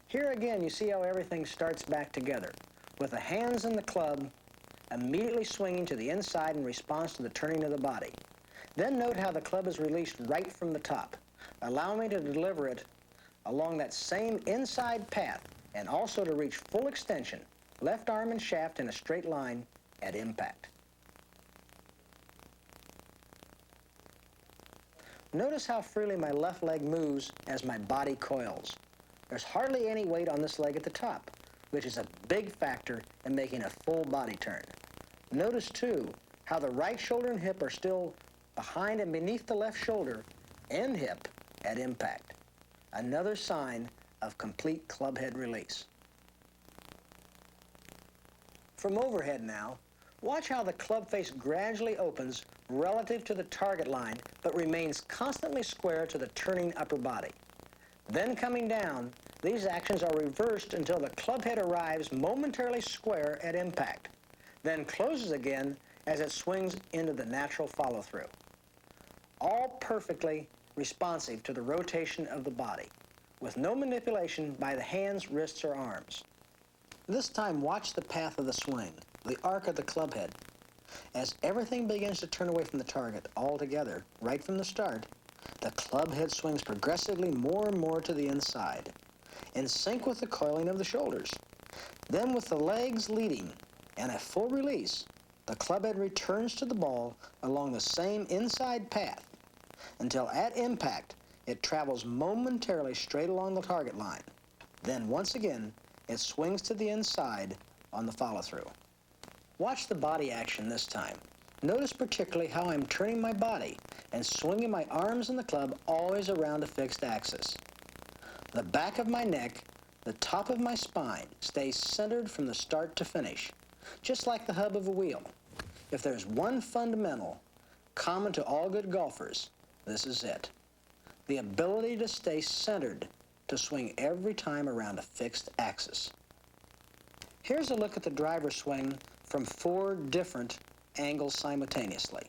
Here again, you see how everything starts back together, with the hands and the club immediately swinging to the inside in response to the turning of the body. Then note how the club is released right from the top. Allow me to deliver it along that same inside path and also to reach full extension, left arm and shaft in a straight line at impact. Notice how freely my left leg moves as my body coils. There's hardly any weight on this leg at the top, which is a big factor in making a full body turn. Notice, too, how the right shoulder and hip are still behind and beneath the left shoulder and hip at impact. Another sign of complete club head release. From overhead now, watch how the club face gradually opens relative to the target line, but remains constantly square to the turning upper body. Then coming down, these actions are reversed until the club head arrives momentarily square at impact, then closes again as it swings into the natural follow-through. All perfectly responsive to the rotation of the body, with no manipulation by the hands, wrists, or arms. This time, watch the path of the swing, the arc of the club head. As everything begins to turn away from the target altogether, right from the start, the club head swings progressively more and more to the inside, in sync with the coiling of the shoulders. Then, with the legs leading and a full release, the club head returns to the ball along the same inside path until at impact it travels momentarily straight along the target line. Then once again it swings to the inside on the follow-through. Watch the body action this time. Notice particularly how I'm turning my body and swinging my arms and the club always around a fixed axis. The back of my neck, the top of my spine stays centered from the start to finish, just like the hub of a wheel. If there's one fundamental common to all good golfers, this is it. The ability to stay centered, to swing every time around a fixed axis. Here's a look at the driver swing from 4 different angles simultaneously.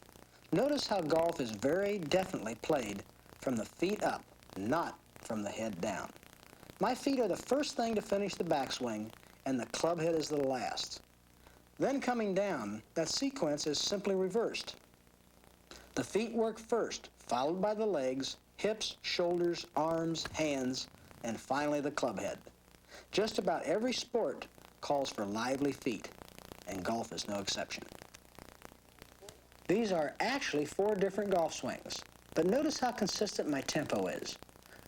Notice how golf is very definitely played from the feet up, not from the head down. My feet are the first thing to finish the backswing, and the club head is the last. Then coming down, that sequence is simply reversed. The feet work first, followed by the legs, hips, shoulders, arms, hands, and finally the club head. Just about every sport calls for lively feet, and golf is no exception. These are actually 4 different golf swings, but notice how consistent my tempo is.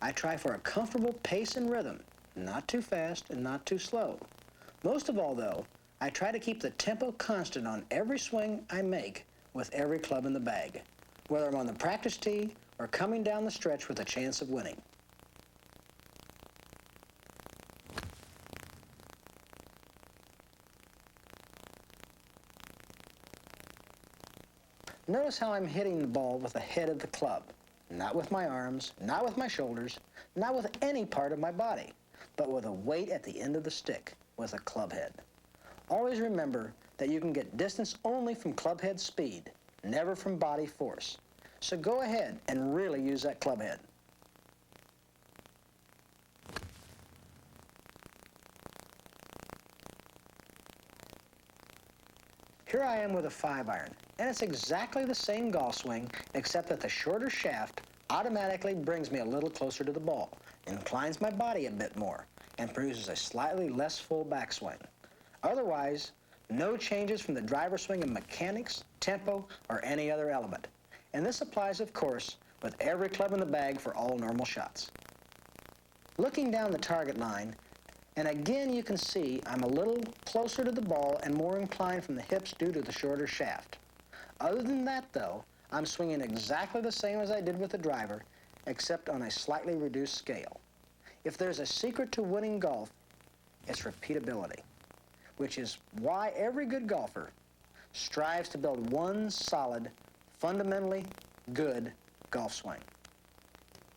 I try for a comfortable pace and rhythm, not too fast and not too slow. Most of all, though, I try to keep the tempo constant on every swing I make with every club in the bag, whether I'm on the practice tee or coming down the stretch with a chance of winning. Notice how I'm hitting the ball with the head of the club, not with my arms, not with my shoulders, not with any part of my body, but with a weight at the end of the stick, with a club head. Always remember that you can get distance only from club head speed, never from body force. So go ahead and really use that club head. Here I am with a 5-iron, and it's exactly the same golf swing, except that the shorter shaft automatically brings me a little closer to the ball, inclines my body a bit more, and produces a slightly less full backswing. Otherwise, no changes from the driver swing in mechanics, tempo, or any other element. And this applies, of course, with every club in the bag for all normal shots. Looking down the target line, and again you can see I'm a little closer to the ball and more inclined from the hips due to the shorter shaft. Other than that, though, I'm swinging exactly the same as I did with the driver, except on a slightly reduced scale. If there's a secret to winning golf, it's repeatability, which is why every good golfer strives to build one solid, fundamentally good golf swing.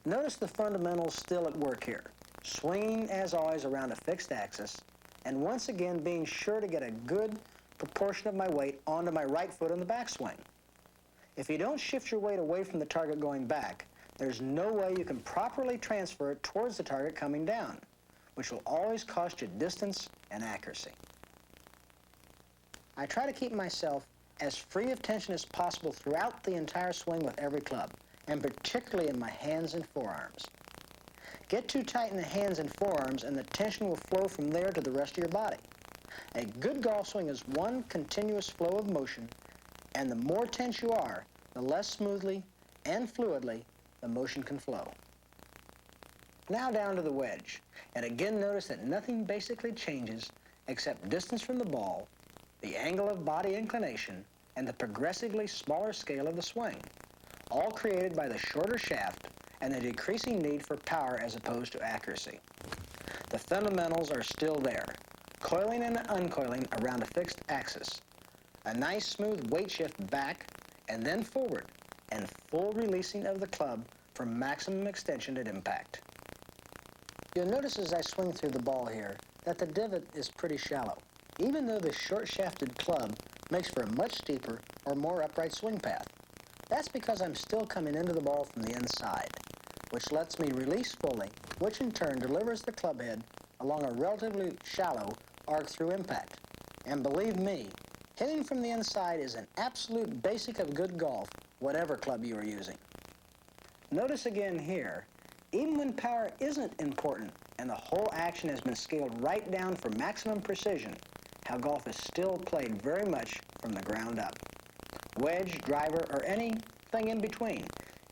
Notice the fundamentals still at work here. Swinging, as always, around a fixed axis, and once again being sure to get a good proportion of my weight onto my right foot on the backswing. If you don't shift your weight away from the target going back, there's no way you can properly transfer it towards the target coming down, which will always cost you distance and accuracy. I try to keep myself as free of tension as possible throughout the entire swing with every club, and particularly in my hands and forearms. Get too tight in the hands and forearms and the tension will flow from there to the rest of your body. A good golf swing is one continuous flow of motion, and the more tense you are, the less smoothly and fluidly the motion can flow. Now down to the wedge, and again notice that nothing basically changes except distance from the ball, the angle of body inclination, and the progressively smaller scale of the swing, all created by the shorter shaft and the decreasing need for power as opposed to accuracy. The fundamentals are still there, coiling and uncoiling around a fixed axis, a nice smooth weight shift back and then forward, and full releasing of the club for maximum extension at impact. You'll notice as I swing through the ball here that the divot is pretty shallow, even though the short-shafted club makes for a much steeper or more upright swing path. That's because I'm still coming into the ball from the inside, which lets me release fully, which in turn delivers the club head along a relatively shallow arc through impact. And believe me, hitting from the inside is an absolute basic of good golf, whatever club you are using. Notice again here, even when power isn't important and the whole action has been scaled right down for maximum precision, how golf is still played very much from the ground up. Wedge, driver, or anything in between,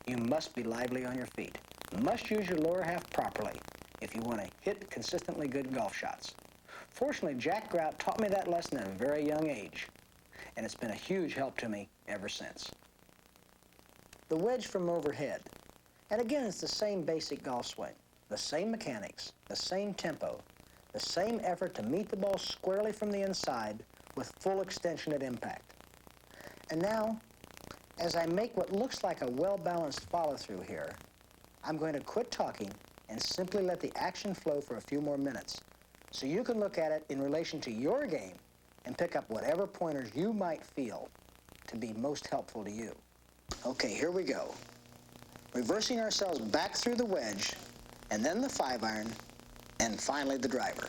you must be lively on your feet. You must use your lower half properly if you want to hit consistently good golf shots. Fortunately, Jack Grout taught me that lesson at a very young age, and it's been a huge help to me ever since. The wedge from overhead. And again, it's the same basic golf swing, the same mechanics, the same tempo, the same effort to meet the ball squarely from the inside with full extension at impact. And now, as I make what looks like a well-balanced follow-through here, I'm going to quit talking and simply let the action flow for a few more minutes so you can look at it in relation to your game and pick up whatever pointers you might feel to be most helpful to you. Okay, here we go. Reversing ourselves back through the wedge, and then the 5-iron, and finally the driver.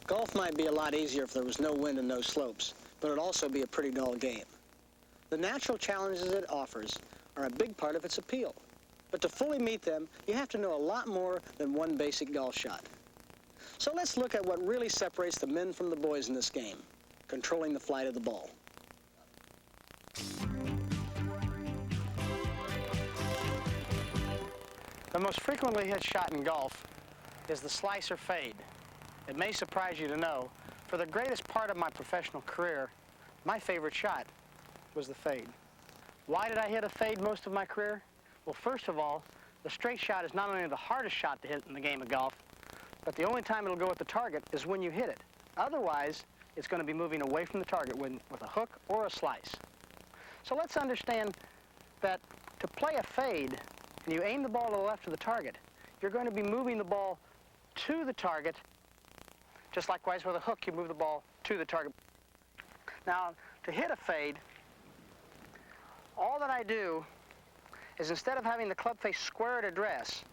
Golf might be a lot easier if there was no wind and no slopes, but it would also be a pretty dull game. The natural challenges it offers are a big part of its appeal. But to fully meet them, you have to know a lot more than one basic golf shot. So let's look at what really separates the men from the boys in this game, controlling the flight of the ball. The most frequently hit shot in golf is the slice or fade. It may surprise you to know, for the greatest part of my professional career, my favorite shot was the fade. Why did I hit a fade most of my career? Well, first of all, the straight shot is not only the hardest shot to hit in the game of golf, but the only time it'll go at the target is when you hit it. Otherwise, it's going to be moving away from the target with a hook or a slice. So let's understand that to play a fade, and you aim the ball to the left of the target, you're going to be moving the ball to the target. Just likewise with a hook, you move the ball to the target. Now, to hit a fade, all that I do is instead of having the club face square at address,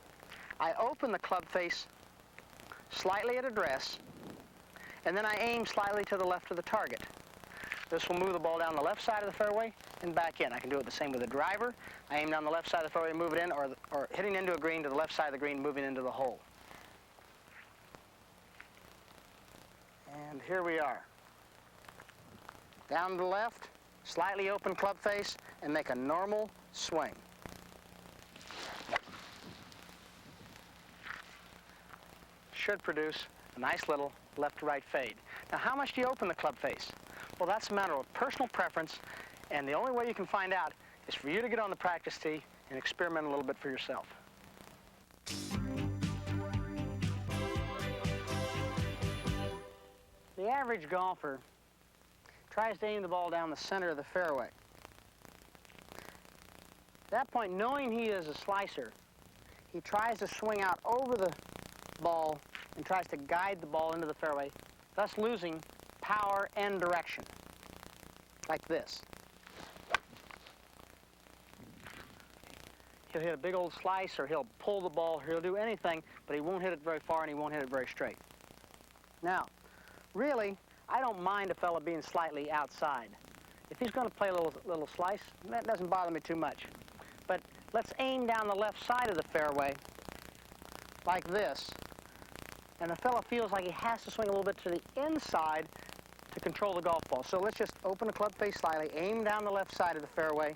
I open the club face slightly at address, and then I aim slightly to the left of the target. This will move the ball down the left side of the fairway and back in. I can do it the same with a driver. I aim down the left side of the fairway and move it in, or hitting into a green to the left side of the green, moving into the hole. And here we are. Down to the left, slightly open club face, and make a normal swing. Should produce a nice little left to right fade. Now, how much do you open the club face? Well, that's a matter of personal preference, and the only way you can find out is for you to get on the practice tee and experiment a little bit for yourself. The average golfer tries to aim the ball down the center of the fairway. At that point, knowing he is a slicer, he tries to swing out over the ball and tries to guide the ball into the fairway, thus losing power and direction, like this. He'll hit a big old slice, or he'll pull the ball, or he'll do anything, but he won't hit it very far and he won't hit it very straight. Now, really, I don't mind a fella being slightly outside. If he's going to play a little slice, that doesn't bother me too much. But let's aim down the left side of the fairway like this, and the fella feels like he has to swing a little bit to the inside to control the golf ball. So let's just open the club face slightly, aim down the left side of the fairway,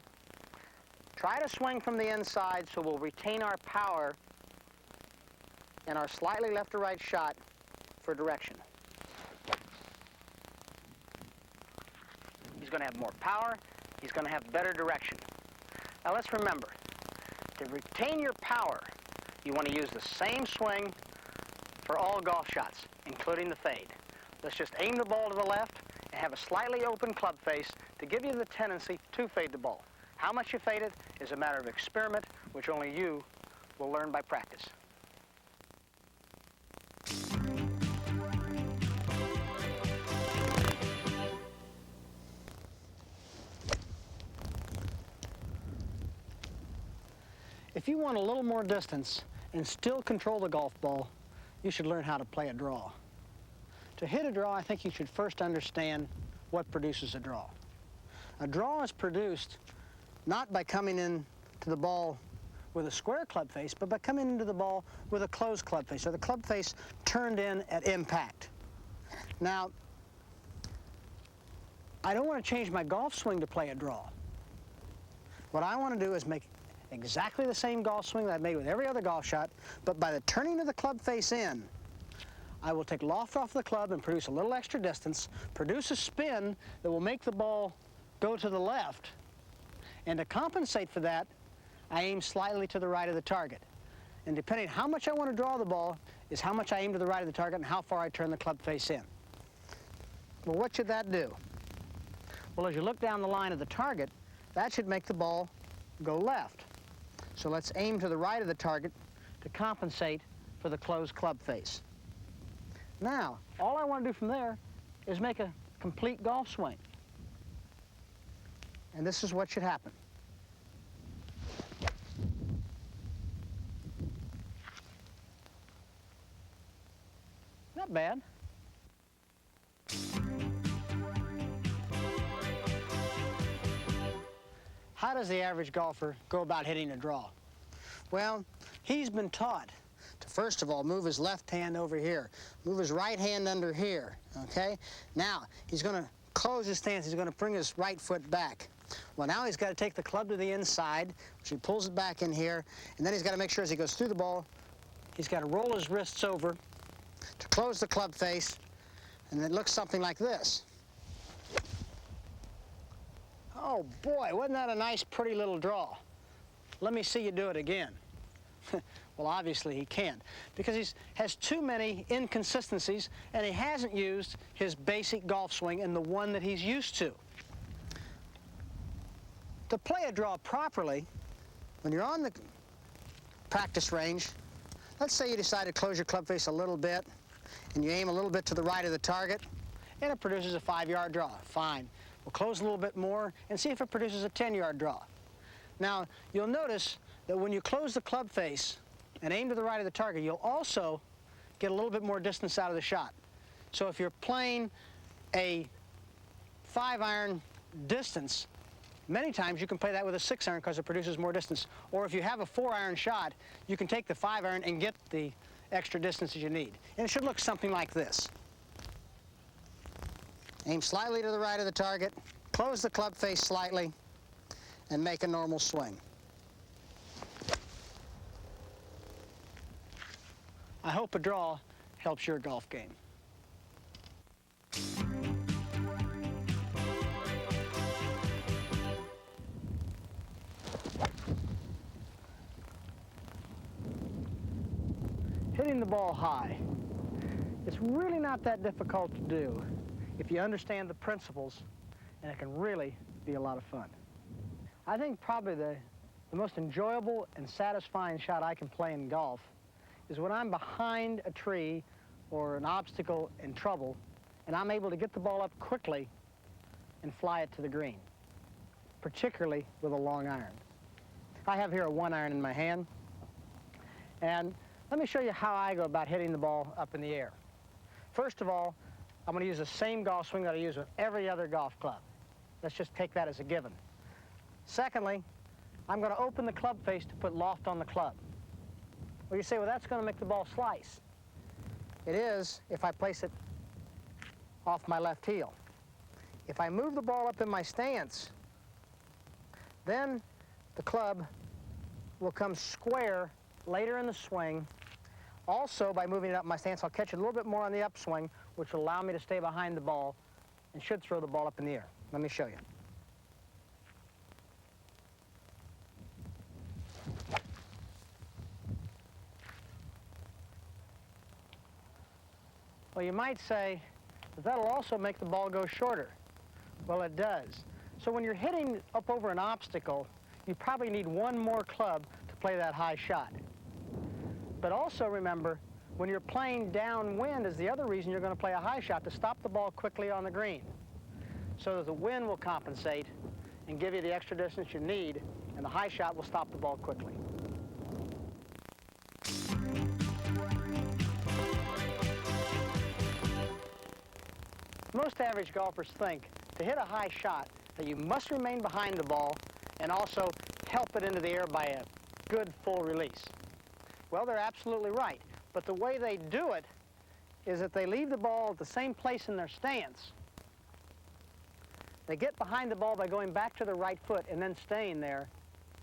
try to swing from the inside so we'll retain our power and our slightly left to right shot for direction. He's going to have more power. He's going to have better direction. Now let's remember, to retain your power, you want to use the same swing for all golf shots, including the fade. Let's just aim the ball to the left and have a slightly open club face to give you the tendency to fade the ball. How much you fade it is a matter of experiment, which only you will learn by practice. If you want a little more distance and still control the golf ball, you should learn how to play a draw. To hit a draw, I think you should first understand what produces a draw. A draw is produced not by coming in to the ball with a square club face, but by coming into the ball with a closed club face, or the club face turned in at impact. Now, I don't want to change my golf swing to play a draw. What I want to do is make exactly the same golf swing that I've made with every other golf shot, but by the turning of the club face in, I will take loft off the club and produce a little extra distance, produce a spin that will make the ball go to the left, and to compensate for that, I aim slightly to the right of the target. And depending on how much I want to draw the ball is how much I aim to the right of the target and how far I turn the club face in. Well, what should that do? Well, as you look down the line of the target, that should make the ball go left. So let's aim to the right of the target to compensate for the closed club face. Now, all I want to do from there is make a complete golf swing. And this is what should happen. Not bad. How does the average golfer go about hitting a draw? Well, he's been taught to, first of all, move his left hand over here, move his right hand under here, okay? Now, he's going to close his stance. He's going to bring his right foot back. Well, now he's got to take the club to the inside, which he pulls it back in here, and then he's got to make sure as he goes through the ball, he's got to roll his wrists over to close the club face, and it looks something like this. Oh boy, wasn't that a nice, pretty little draw? Let me see you do it again. Well, obviously he can't, because he has too many inconsistencies, and he hasn't used his basic golf swing and the one that he's used to. To play a draw properly, when you're on the practice range, let's say you decide to close your club face a little bit, and you aim a little bit to the right of the target, and it produces a 5-yard draw. Fine. We'll close a little bit more and see if it produces a 10-yard draw. Now, you'll notice that when you close the club face and aim to the right of the target, you'll also get a little bit more distance out of the shot. So if you're playing a 5-iron distance, many times you can play that with a 6-iron because it produces more distance. Or if you have a 4-iron shot, you can take the 5-iron and get the extra distance that you need. And it should look something like this. Aim slightly to the right of the target, close the club face slightly, and make a normal swing. I hope a draw helps your golf game. Hitting the ball high, it's really not that difficult to do if you understand the principles, and it can really be a lot of fun. I think probably the most enjoyable and satisfying shot I can play in golf is when I'm behind a tree or an obstacle in trouble, and I'm able to get the ball up quickly and fly it to the green, particularly with a long iron. I have here a 1-iron in my hand, and let me show you how I go about hitting the ball up in the air. First of all, I'm going to use the same golf swing that I use with every other golf club. Let's just take that as a given. Secondly, I'm going to open the club face to put loft on the club. Well, you say, well, that's going to make the ball slice. It is if I place it off my left heel. If I move the ball up in my stance, then the club will come square later in the swing, Also, by moving it up my stance, I'll catch it a little bit more on the upswing, which will allow me to stay behind the ball and should throw the ball up in the air. Let me show you. Well, you might say that that'll also make the ball go shorter. Well, it does. So when you're hitting up over an obstacle, you probably need one more club to play that high shot. But also remember, when you're playing downwind is the other reason you're going to play a high shot, to stop the ball quickly on the green, so that the wind will compensate and give you the extra distance you need, and the high shot will stop the ball quickly. Most average golfers think to hit a high shot that you must remain behind the ball and also help it into the air by a good full release. Well, they're absolutely right, but the way they do it is that they leave the ball at the same place in their stance. They get behind the ball by going back to the right foot and then staying there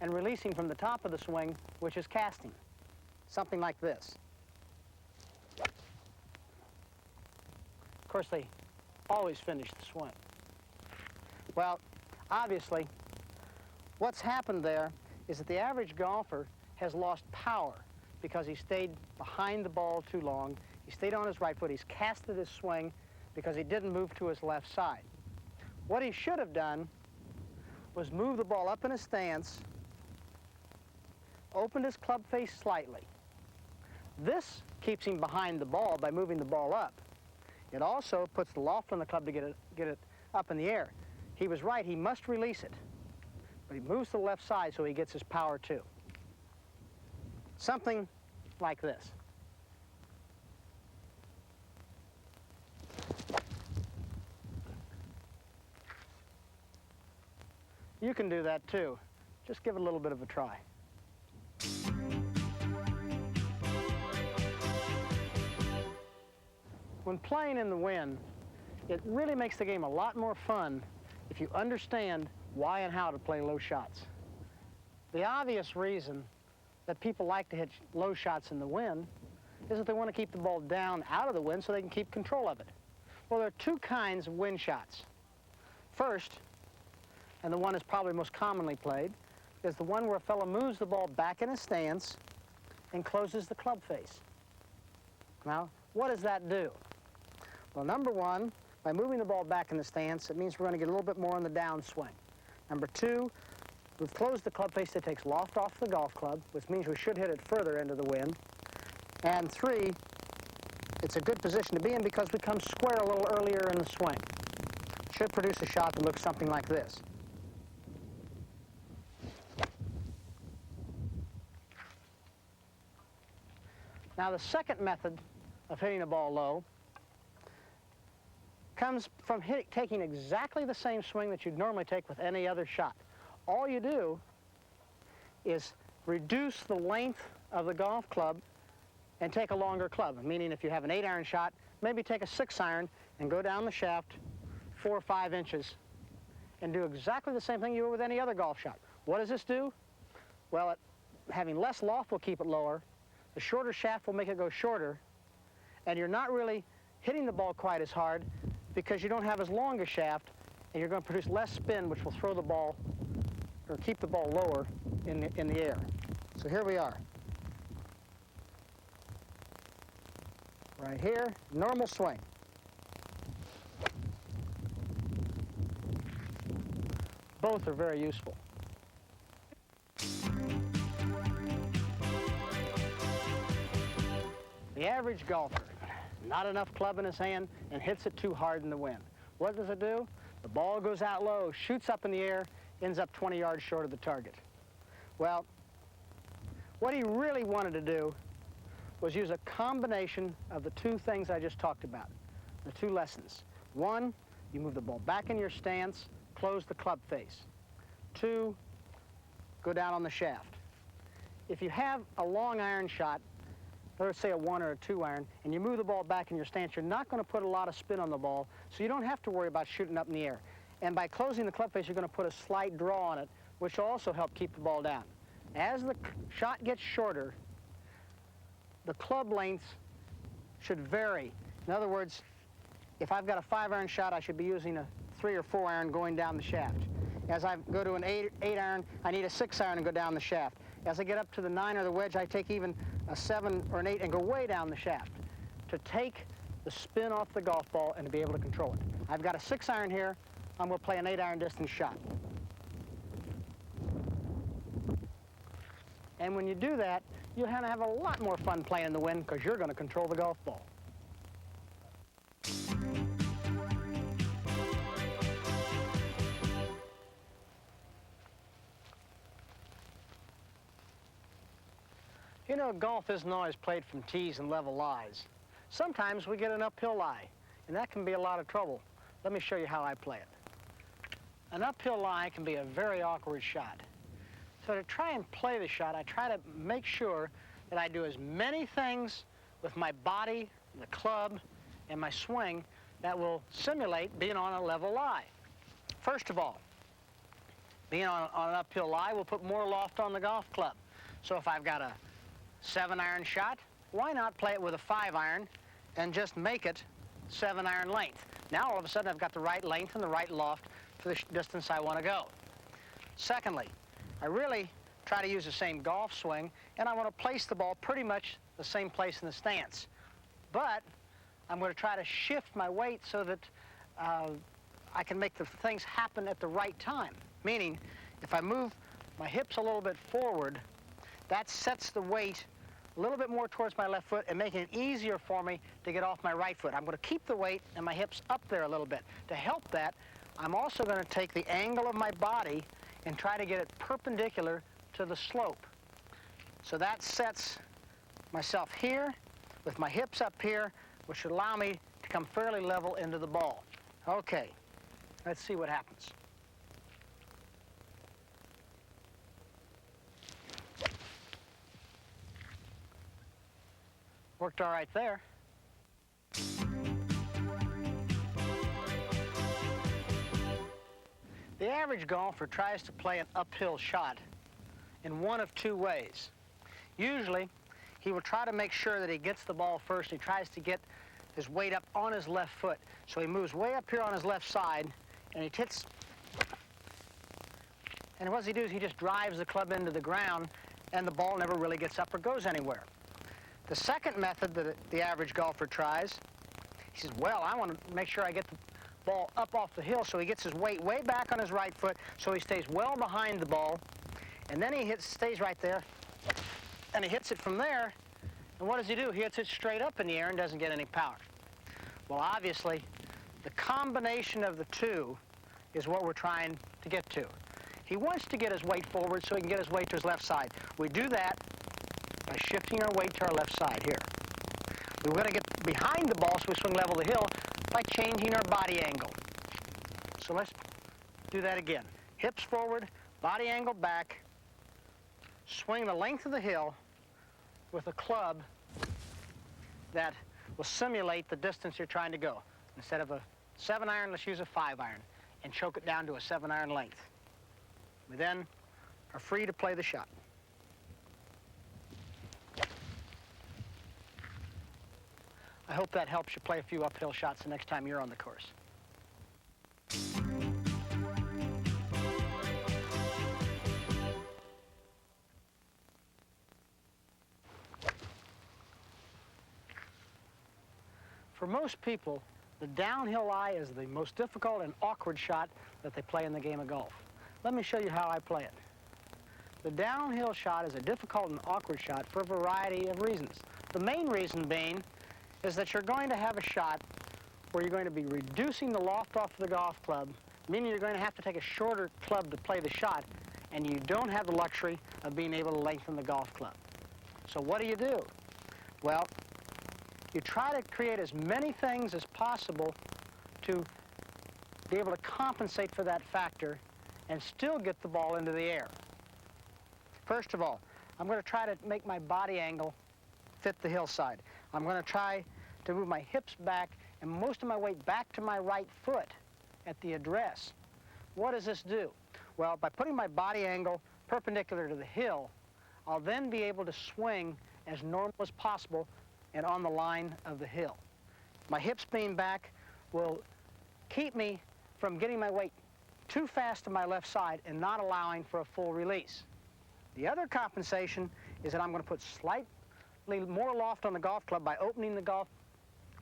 and releasing from the top of the swing, which is casting. Something like this. Of course, they always finish the swing. Well, obviously, what's happened there is that the average golfer has lost power because he stayed behind the ball too long. He stayed on his right foot. He's casted his swing because he didn't move to his left side. What he should have done was move the ball up in a stance, opened his club face slightly. This keeps him behind the ball by moving the ball up. It also puts the loft on the club to get it up in the air. He was right, he must release it. But he moves to the left side so he gets his power too. Something like this. You can do that too. Just give it a little bit of a try. When playing in the wind, it really makes the game a lot more fun if you understand why and how to play low shots. The obvious reason that people like to hit low shots in the wind is that they want to keep the ball down out of the wind so they can keep control of it. Well, there are two kinds of wind shots. First, and the one that's probably most commonly played, is the one where a fellow moves the ball back in a stance and closes the club face. Now, what does that do? Well, number one, by moving the ball back in the stance, it means we're going to get a little bit more on the downswing. Number two, we've closed the club face that takes loft off the golf club, which means we should hit it further into the wind. And three, it's a good position to be in because we come square a little earlier in the swing. It should produce a shot that looks something like this. Now, the second method of hitting a ball low comes from taking exactly the same swing that you'd normally take with any other shot. All you do is reduce the length of the golf club and take a longer club, meaning if you have an 8-iron shot, maybe take a 6-iron and go down the shaft 4 or 5 inches and do exactly the same thing you would with any other golf shot. What does this do? Well, having less loft will keep it lower, the shorter shaft will make it go shorter, and you're not really hitting the ball quite as hard because you don't have as long a shaft, and you're going to produce less spin, which will throw the ball or keep the ball lower in the air. So here we are. Right here, normal swing. Both are very useful. The average golfer, not enough club in his hand and hits it too hard in the wind. What does it do? The ball goes out low, shoots up in the air, ends up 20 yards short of the target. Well, what he really wanted to do was use a combination of the two things I just talked about, the two lessons. One, you move the ball back in your stance, close the club face. Two, go down on the shaft. If you have a long iron shot, let's say a 1 or a 2 iron, and you move the ball back in your stance, you're not going to put a lot of spin on the ball, so you don't have to worry about shooting up in the air. And by closing the club face, you're going to put a slight draw on it, which will also help keep the ball down. As the shot gets shorter, the club lengths should vary. In other words, if I've got a 5-iron shot, I should be using a 3 or 4 iron going down the shaft. As I go to an 8 iron, I need a 6 iron to go down the shaft. As I get up to the 9 or the wedge, I take even a 7 or an 8 and go way down the shaft to take the spin off the golf ball and to be able to control it. I've got a 6 iron here. I'm going to play an 8 iron distance shot. And when you do that, you'll have a lot more fun playing in the wind because you're going to control the golf ball. You know, golf isn't always played from tees and level lies. Sometimes we get an uphill lie, and that can be a lot of trouble. Let me show you how I play it. An uphill lie can be a very awkward shot. So to try and play the shot, I try to make sure that I do as many things with my body, the club, and my swing that will simulate being on a level lie. First of all, being on an uphill lie will put more loft on the golf club. So if I've got a 7-iron shot, why not play it with a 5-iron and just make it 7-iron length? Now all of a sudden I've got the right length and the right loft for the distance I want to go. Secondly, I really try to use the same golf swing, and I want to place the ball pretty much the same place in the stance. But I'm going to try to shift my weight so that I can make the things happen at the right time. Meaning, if I move my hips a little bit forward, that sets the weight a little bit more towards my left foot and making it easier for me to get off my right foot. I'm going to keep the weight and my hips up there a little bit. To help that, I'm also going to take the angle of my body and try to get it perpendicular to the slope. So that sets myself here with my hips up here, which should allow me to come fairly level into the ball. Okay, let's see what happens. Worked all right there. The average golfer tries to play an uphill shot in one of two ways. Usually, he will try to make sure that he gets the ball first. He tries to get his weight up on his left foot. So he moves way up here on his left side, and he hits. And what does he do is he just drives the club into the ground, and the ball never really gets up or goes anywhere. The second method that the average golfer tries, he says, well, I want to make sure I get the ball up off the hill, so he gets his weight way back on his right foot so he stays well behind the ball, and then he stays right there, and he hits it from there, and what does he do? He hits it straight up in the air and doesn't get any power. Well, obviously, the combination of the two is what we're trying to get to. He wants to get his weight forward so he can get his weight to his left side. We do that by shifting our weight to our left side here. We're going to get behind the ball so we swing level the hill by changing our body angle. So let's do that again. Hips forward, body angle back, swing the length of the hill with a club that will simulate the distance you're trying to go. Instead of a 7-iron, let's use a 5-iron and choke it down to a 7-iron length. We then are free to play the shot. I hope that helps you play a few uphill shots the next time you're on the course. For most people, the downhill lie is the most difficult and awkward shot that they play in the game of golf. Let me show you how I play it. The downhill shot is a difficult and awkward shot for a variety of reasons. The main reason being is that you're going to have a shot where you're going to be reducing the loft off the golf club, meaning you're going to have to take a shorter club to play the shot, and you don't have the luxury of being able to lengthen the golf club. So what do? Well, you try to create as many things as possible to be able to compensate for that factor and still get the ball into the air. First of all, I'm going to try to make my body angle fit the hillside. I'm going to try to move my hips back and most of my weight back to my right foot at the address. What does this do? Well, by putting my body angle perpendicular to the hill, I'll then be able to swing as normal as possible and on the line of the hill. My hips being back will keep me from getting my weight too fast to my left side and not allowing for a full release. The other compensation is that I'm going to put slightly more loft on the golf club by opening the golf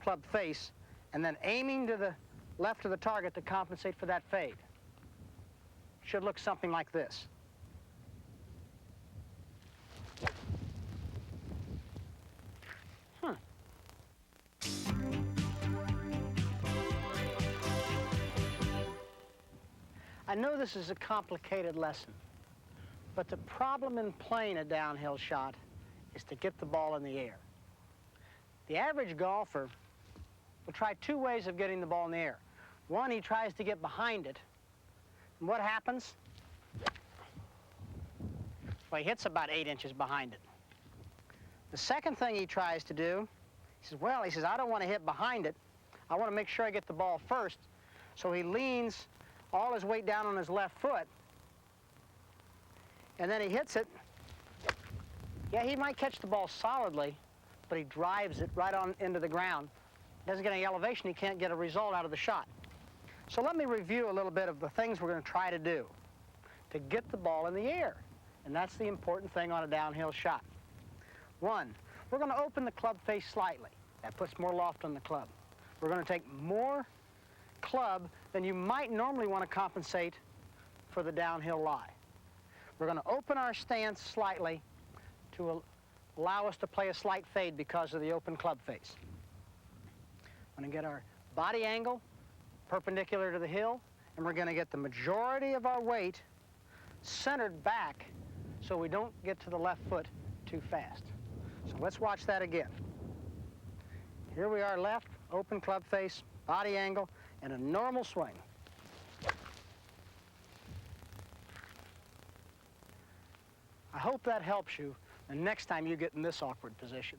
club face and then aiming to the left of the target to compensate for that fade. Should look something like this. I know this is a complicated lesson, but the problem in playing a downhill shot is to get the ball in the air. The average golfer will try two ways of getting the ball in the air. One, he tries to get behind it. And what happens? Well, he hits about 8 inches behind it. The second thing he tries to do, he says, I don't want to hit behind it. I want to make sure I get the ball first. So he leans all his weight down on his left foot, and then he hits it. Yeah, he might catch the ball solidly, but he drives it right on into the ground. Doesn't get any elevation, he can't get a result out of the shot. So let me review a little bit of the things we're going to try to do to get the ball in the air. And that's the important thing on a downhill shot. One, we're going to open the club face slightly. That puts more loft on the club. We're going to take more club than you might normally want to compensate for the downhill lie. We're going to open our stance slightly to allow us to play a slight fade because of the open club face. We're going to get our body angle perpendicular to the hill, and we're going to get the majority of our weight centered back so we don't get to the left foot too fast. So let's watch that again. Here we are, left, open club face, body angle, and a normal swing. I hope that helps you the next time you get in this awkward position.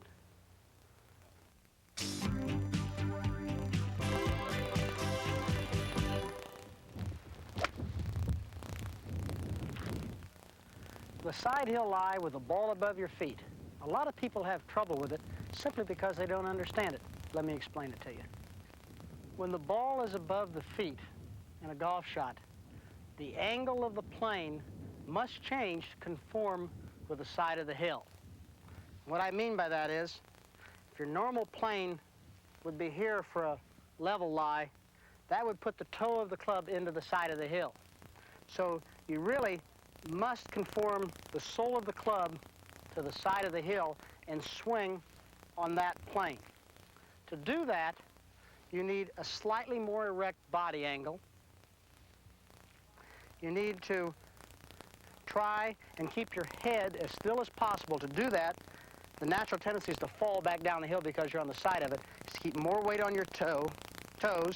The side hill lie with the ball above your feet. A lot of people have trouble with it simply because they don't understand it. Let me explain it to you. When the ball is above the feet in a golf shot, the angle of the plane must change to conform with the side of the hill. What I mean by that is, if your normal plane would be here for a level lie, that would put the toe of the club into the side of the hill. So you really must conform the sole of the club to the side of the hill and swing on that plane. To do that, you need a slightly more erect body angle. You need to try and keep your head as still as possible. To do that, the natural tendency is to fall back down the hill because you're on the side of it. Is to keep more weight on your toes.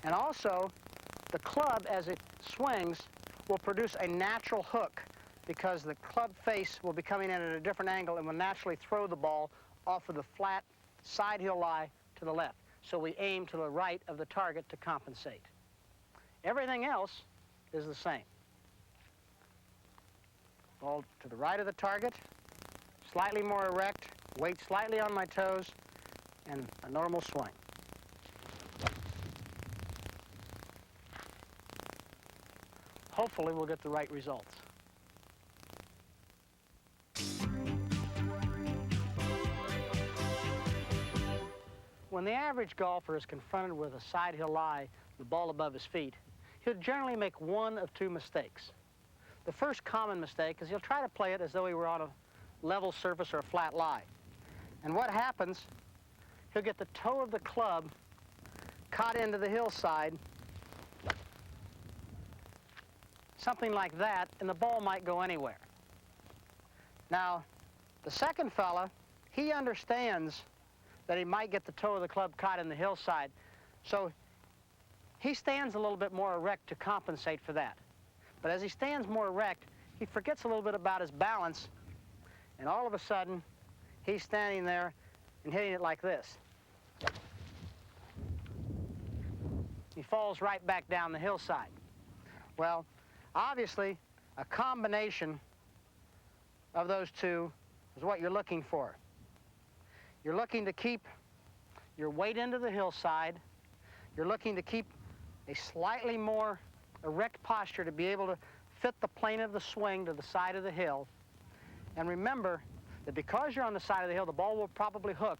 And also, the club, as it swings, will produce a natural hook because the club face will be coming in at a different angle and will naturally throw the ball off of the flat side hill lie to the left. So we aim to the right of the target to compensate. Everything else is the same. Ball to the right of the target, slightly more erect, weight slightly on my toes, and a normal swing. Hopefully we'll get the right results. When the average golfer is confronted with a side hill lie, the ball above his feet, he'll generally make one of two mistakes. The first common mistake is he'll try to play it as though he were on a level surface or a flat lie. And what happens, he'll get the toe of the club caught into the hillside, something like that, and the ball might go anywhere. Now, the second fella, he understands that he might get the toe of the club caught in the hillside, so he stands a little bit more erect to compensate for that. But as he stands more erect, he forgets a little bit about his balance, and all of a sudden, he's standing there and hitting it like this. He falls right back down the hillside. Well, obviously, a combination of those two is what you're looking for. You're looking to keep your weight into the hillside. You're looking to keep a slightly more erect posture to be able to fit the plane of the swing to the side of the hill. And remember that because you're on the side of the hill, the ball will probably hook,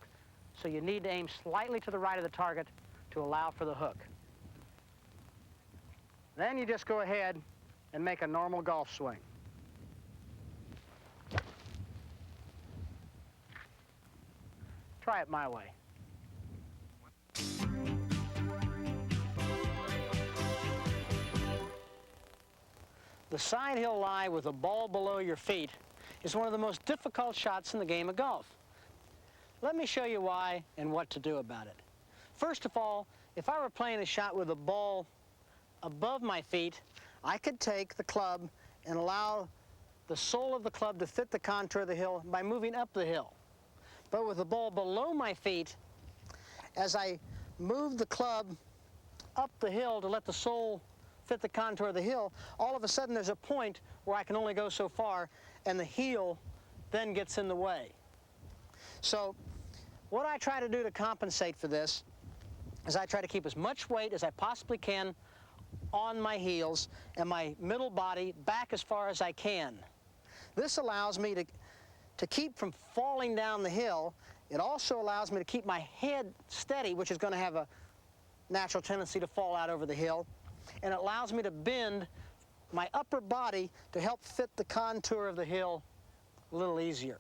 so you need to aim slightly to the right of the target to allow for the hook. Then you just go ahead and make a normal golf swing. Try it my way. The side hill lie with the ball below your feet is one of the most difficult shots in the game of golf. Let me show you why and what to do about it. First of all, if I were playing a shot with the ball above my feet, I could take the club and allow the sole of the club to fit the contour of the hill by moving up the hill. But with the ball below my feet, as I move the club up the hill to let the sole fit the contour of the hill, all of a sudden there's a point where I can only go so far, and the heel then gets in the way. So what I try to do to compensate for this is I try to keep as much weight as I possibly can on my heels and my middle body back as far as I can. This allows me to keep from falling down the hill. It also allows me to keep my head steady, which is going to have a natural tendency to fall out over the hill. And it allows me to bend my upper body to help fit the contour of the hill a little easier.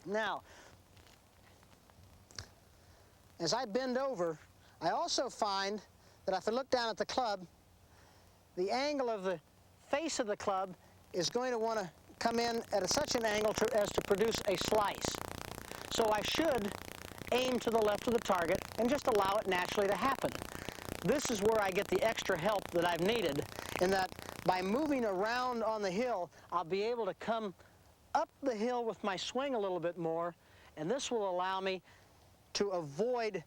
Now, as I bend over, I also find that if I look down at the club, the angle of the face of the club is going to want to come in at such an angle as to produce a slice. So I should aim to the left of the target and just allow it naturally to happen. This is where I get the extra help that I've needed, in that by moving around on the hill, I'll be able to come up the hill with my swing a little bit more, and this will allow me to avoid,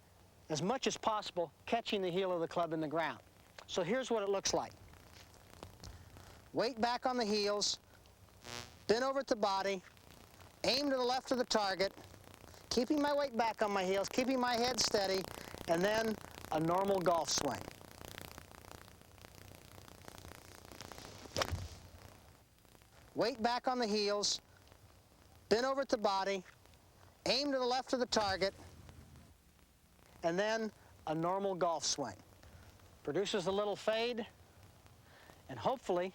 as much as possible, catching the heel of the club in the ground. So here's what it looks like. Weight back on the heels, bend over at the body, aim to the left of the target, keeping my weight back on my heels, keeping my head steady, and then a normal golf swing. Weight back on the heels, bend over at the body, aim to the left of the target, and then a normal golf swing. Produces a little fade, and hopefully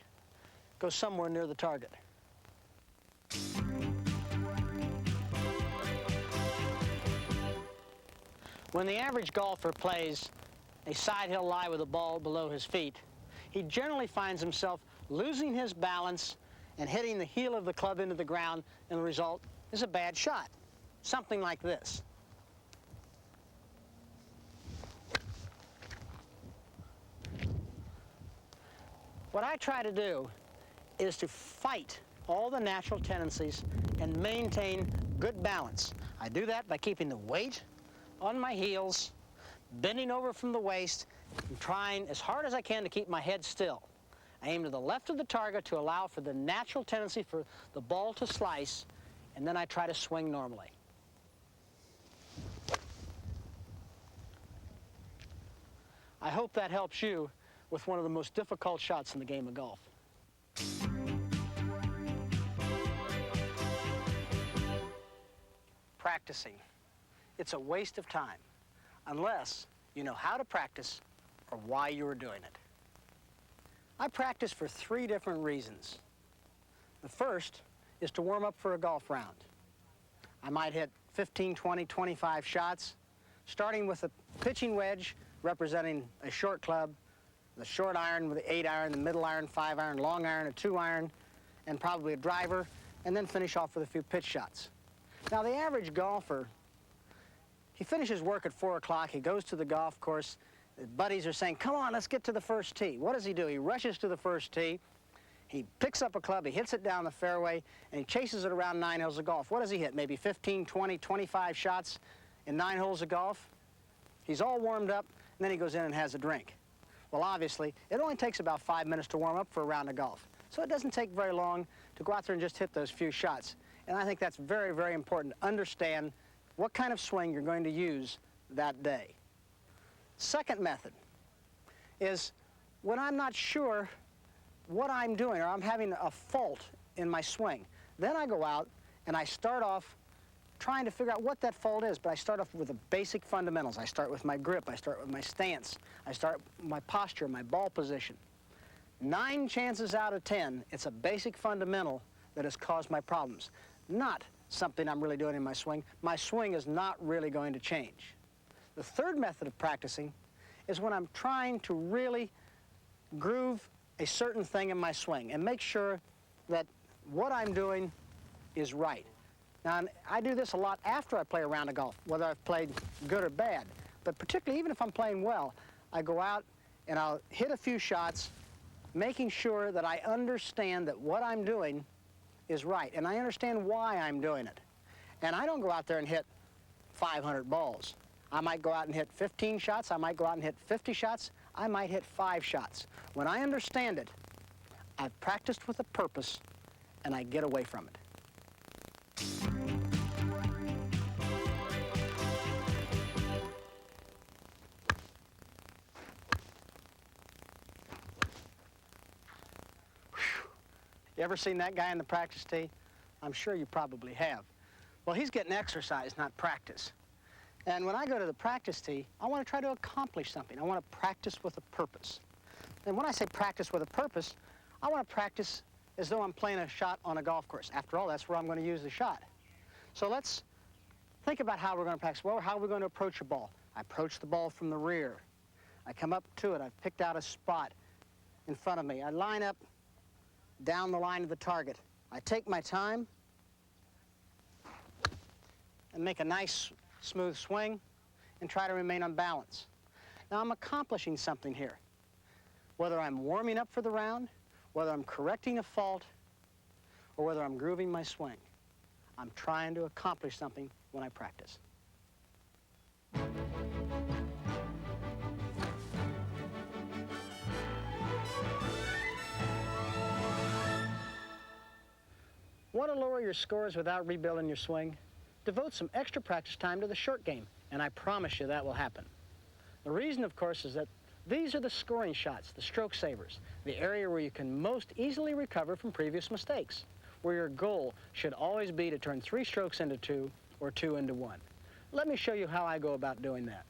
goes somewhere near the target. When the average golfer plays a side hill lie with a ball below his feet, he generally finds himself losing his balance and hitting the heel of the club into the ground, and the result is a bad shot. Something like this. What I try to do is to fight all the natural tendencies and maintain good balance. I do that by keeping the weight on my heels, bending over from the waist, and trying as hard as I can to keep my head still. I aim to the left of the target to allow for the natural tendency for the ball to slice, and then I try to swing normally. I hope that helps you with one of the most difficult shots in the game of golf. Practicing. It's a waste of time unless you know how to practice or why you are doing it. I practice for 3 different reasons. The first is to warm up for a golf round. I might hit 15, 20, 25 shots, starting with a pitching wedge representing a short club, the short iron with the 8 iron, the middle iron, 5 iron, long iron, a 2 iron, and probably a driver, and then finish off with a few pitch shots. Now, the average golfer, he finishes work at 4 o'clock, he goes to the golf course, his buddies are saying, come on, let's get to the first tee. What does he do? He rushes to the first tee, he picks up a club, he hits it down the fairway, and he chases it around 9 holes of golf. What does he hit? Maybe 15, 20, 25 shots in 9 holes of golf? He's all warmed up, and then he goes in and has a drink. Well, obviously, it only takes about 5 minutes to warm up for a round of golf. So it doesn't take very long to go out there and just hit those few shots. And I think that's very, very important to understand what kind of swing you're going to use that day. Second method is when I'm not sure what I'm doing, or I'm having a fault in my swing, then I go out and I start off trying to figure out what that fault is, but I start off with the basic fundamentals. I start with my grip, I start with my stance, I start with my posture, my ball position. 9 chances out of 10, it's a basic fundamental that has caused my problems, not something I'm really doing in my swing. My swing is not really going to change. The third method of practicing is when I'm trying to really groove a certain thing in my swing and make sure that what I'm doing is right. Now, I do this a lot after I play a round of golf, whether I've played good or bad. But particularly, even if I'm playing well, I go out and I'll hit a few shots, making sure that I understand that what I'm doing is right, and I understand why I'm doing it. And I don't go out there and hit 500 balls. I might go out and hit 15 shots, I might go out and hit 50 shots, I might hit 5 shots. When I understand it, I've practiced with a purpose, and I get away from it. You ever seen that guy in the practice tee? I'm sure you probably have. Well, he's getting exercise, not practice. And when I go to the practice tee, I want to try to accomplish something. I want to practice with a purpose. And when I say practice with a purpose, I want to practice as though I'm playing a shot on a golf course. After all, that's where I'm going to use the shot. So let's think about how we're going to practice. Well, how are we going to approach a ball? I approach the ball from the rear. I come up to it. I've picked out a spot in front of me. I line up down the line of the target. I take my time and make a nice smooth swing and try to remain on balance. Now I'm accomplishing something here. Whether I'm warming up for the round, whether I'm correcting a fault, or whether I'm grooving my swing, I'm trying to accomplish something when I practice. Want to lower your scores without rebuilding your swing? Devote some extra practice time to the short game, and I promise you that will happen. The reason, of course, is that these are the scoring shots, the stroke savers, the area where you can most easily recover from previous mistakes, where your goal should always be to turn 3 strokes into 2 or 2 into 1. Let me show you how I go about doing that.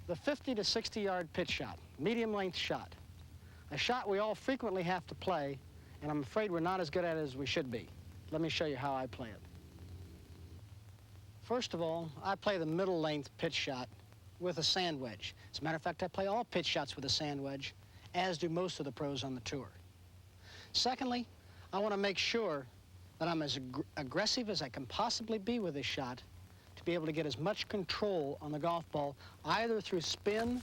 The 50 to 60 yard pitch shot, medium length shot. A shot we all frequently have to play, and I'm afraid we're not as good at it as we should be. Let me show you how I play it. First of all, I play the middle length pitch shot with a sand wedge. As a matter of fact, I play all pitch shots with a sand wedge, as do most of the pros on the tour. Secondly, I want to make sure that I'm as aggressive as I can possibly be with this shot to be able to get as much control on the golf ball, either through spin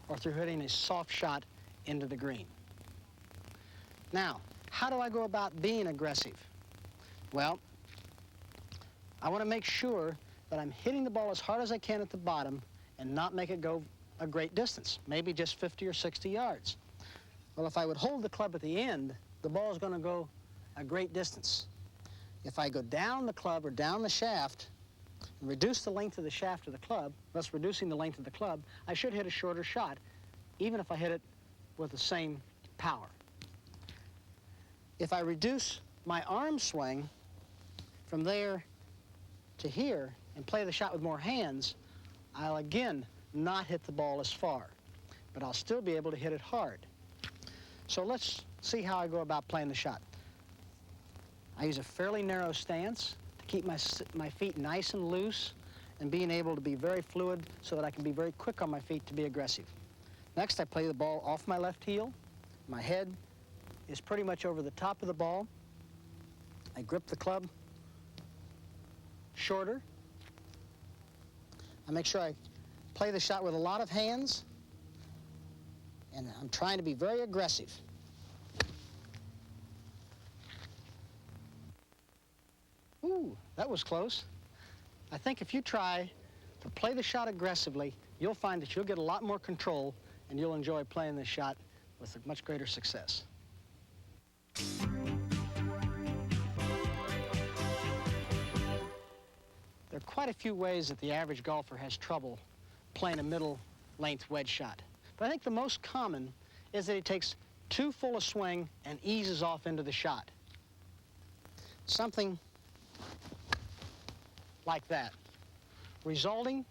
or through hitting a soft shot into the green. Now, how do I go about being aggressive? Well, I want to make sure that I'm hitting the ball as hard as I can at the bottom and not make it go a great distance, maybe just 50 or 60 yards. Well, if I would hold the club at the end, the ball is going to go a great distance. If I go down the club or down the shaft and reduce the length of the shaft of the club, thus reducing the length of the club, I should hit a shorter shot, even if I hit it with the same power. If I reduce my arm swing from there to here and play the shot with more hands, I'll again not hit the ball as far, but I'll still be able to hit it hard. So let's see how I go about playing the shot. I use a fairly narrow stance to keep my feet nice and loose and being able to be very fluid so that I can be very quick on my feet to be aggressive. Next, I play the ball off my left heel. My head is pretty much over the top of the ball. I grip the club shorter. I make sure I play the shot with a lot of hands, and I'm trying to be very aggressive. Ooh, that was close. I think if you try to play the shot aggressively, you'll find that you'll get a lot more control and you'll enjoy playing this shot with a much greater success. There are quite a few ways that the average golfer has trouble playing a middle-length wedge shot. But I think the most common is that he takes too full a swing and eases off into the shot. Something like that, resulting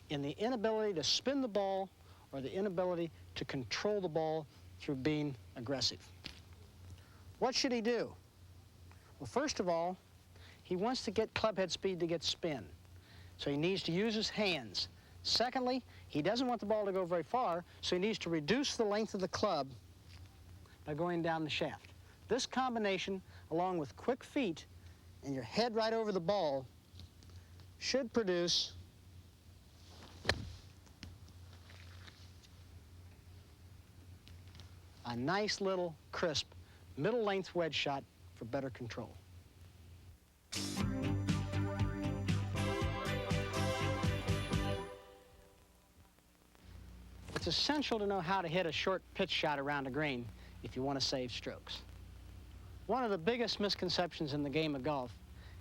in the inability to spin the ball or the inability to control the ball through being aggressive. What should he do? Well, first of all, he wants to get clubhead speed to get spin, so he needs to use his hands. Secondly, he doesn't want the ball to go very far, so he needs to reduce the length of the club by going down the shaft. This combination, along with quick feet and your head right over the ball, should produce a nice little crisp middle length wedge shot for better control. It's essential to know how to hit a short pitch shot around a green if you want to save strokes. One of the biggest misconceptions in the game of golf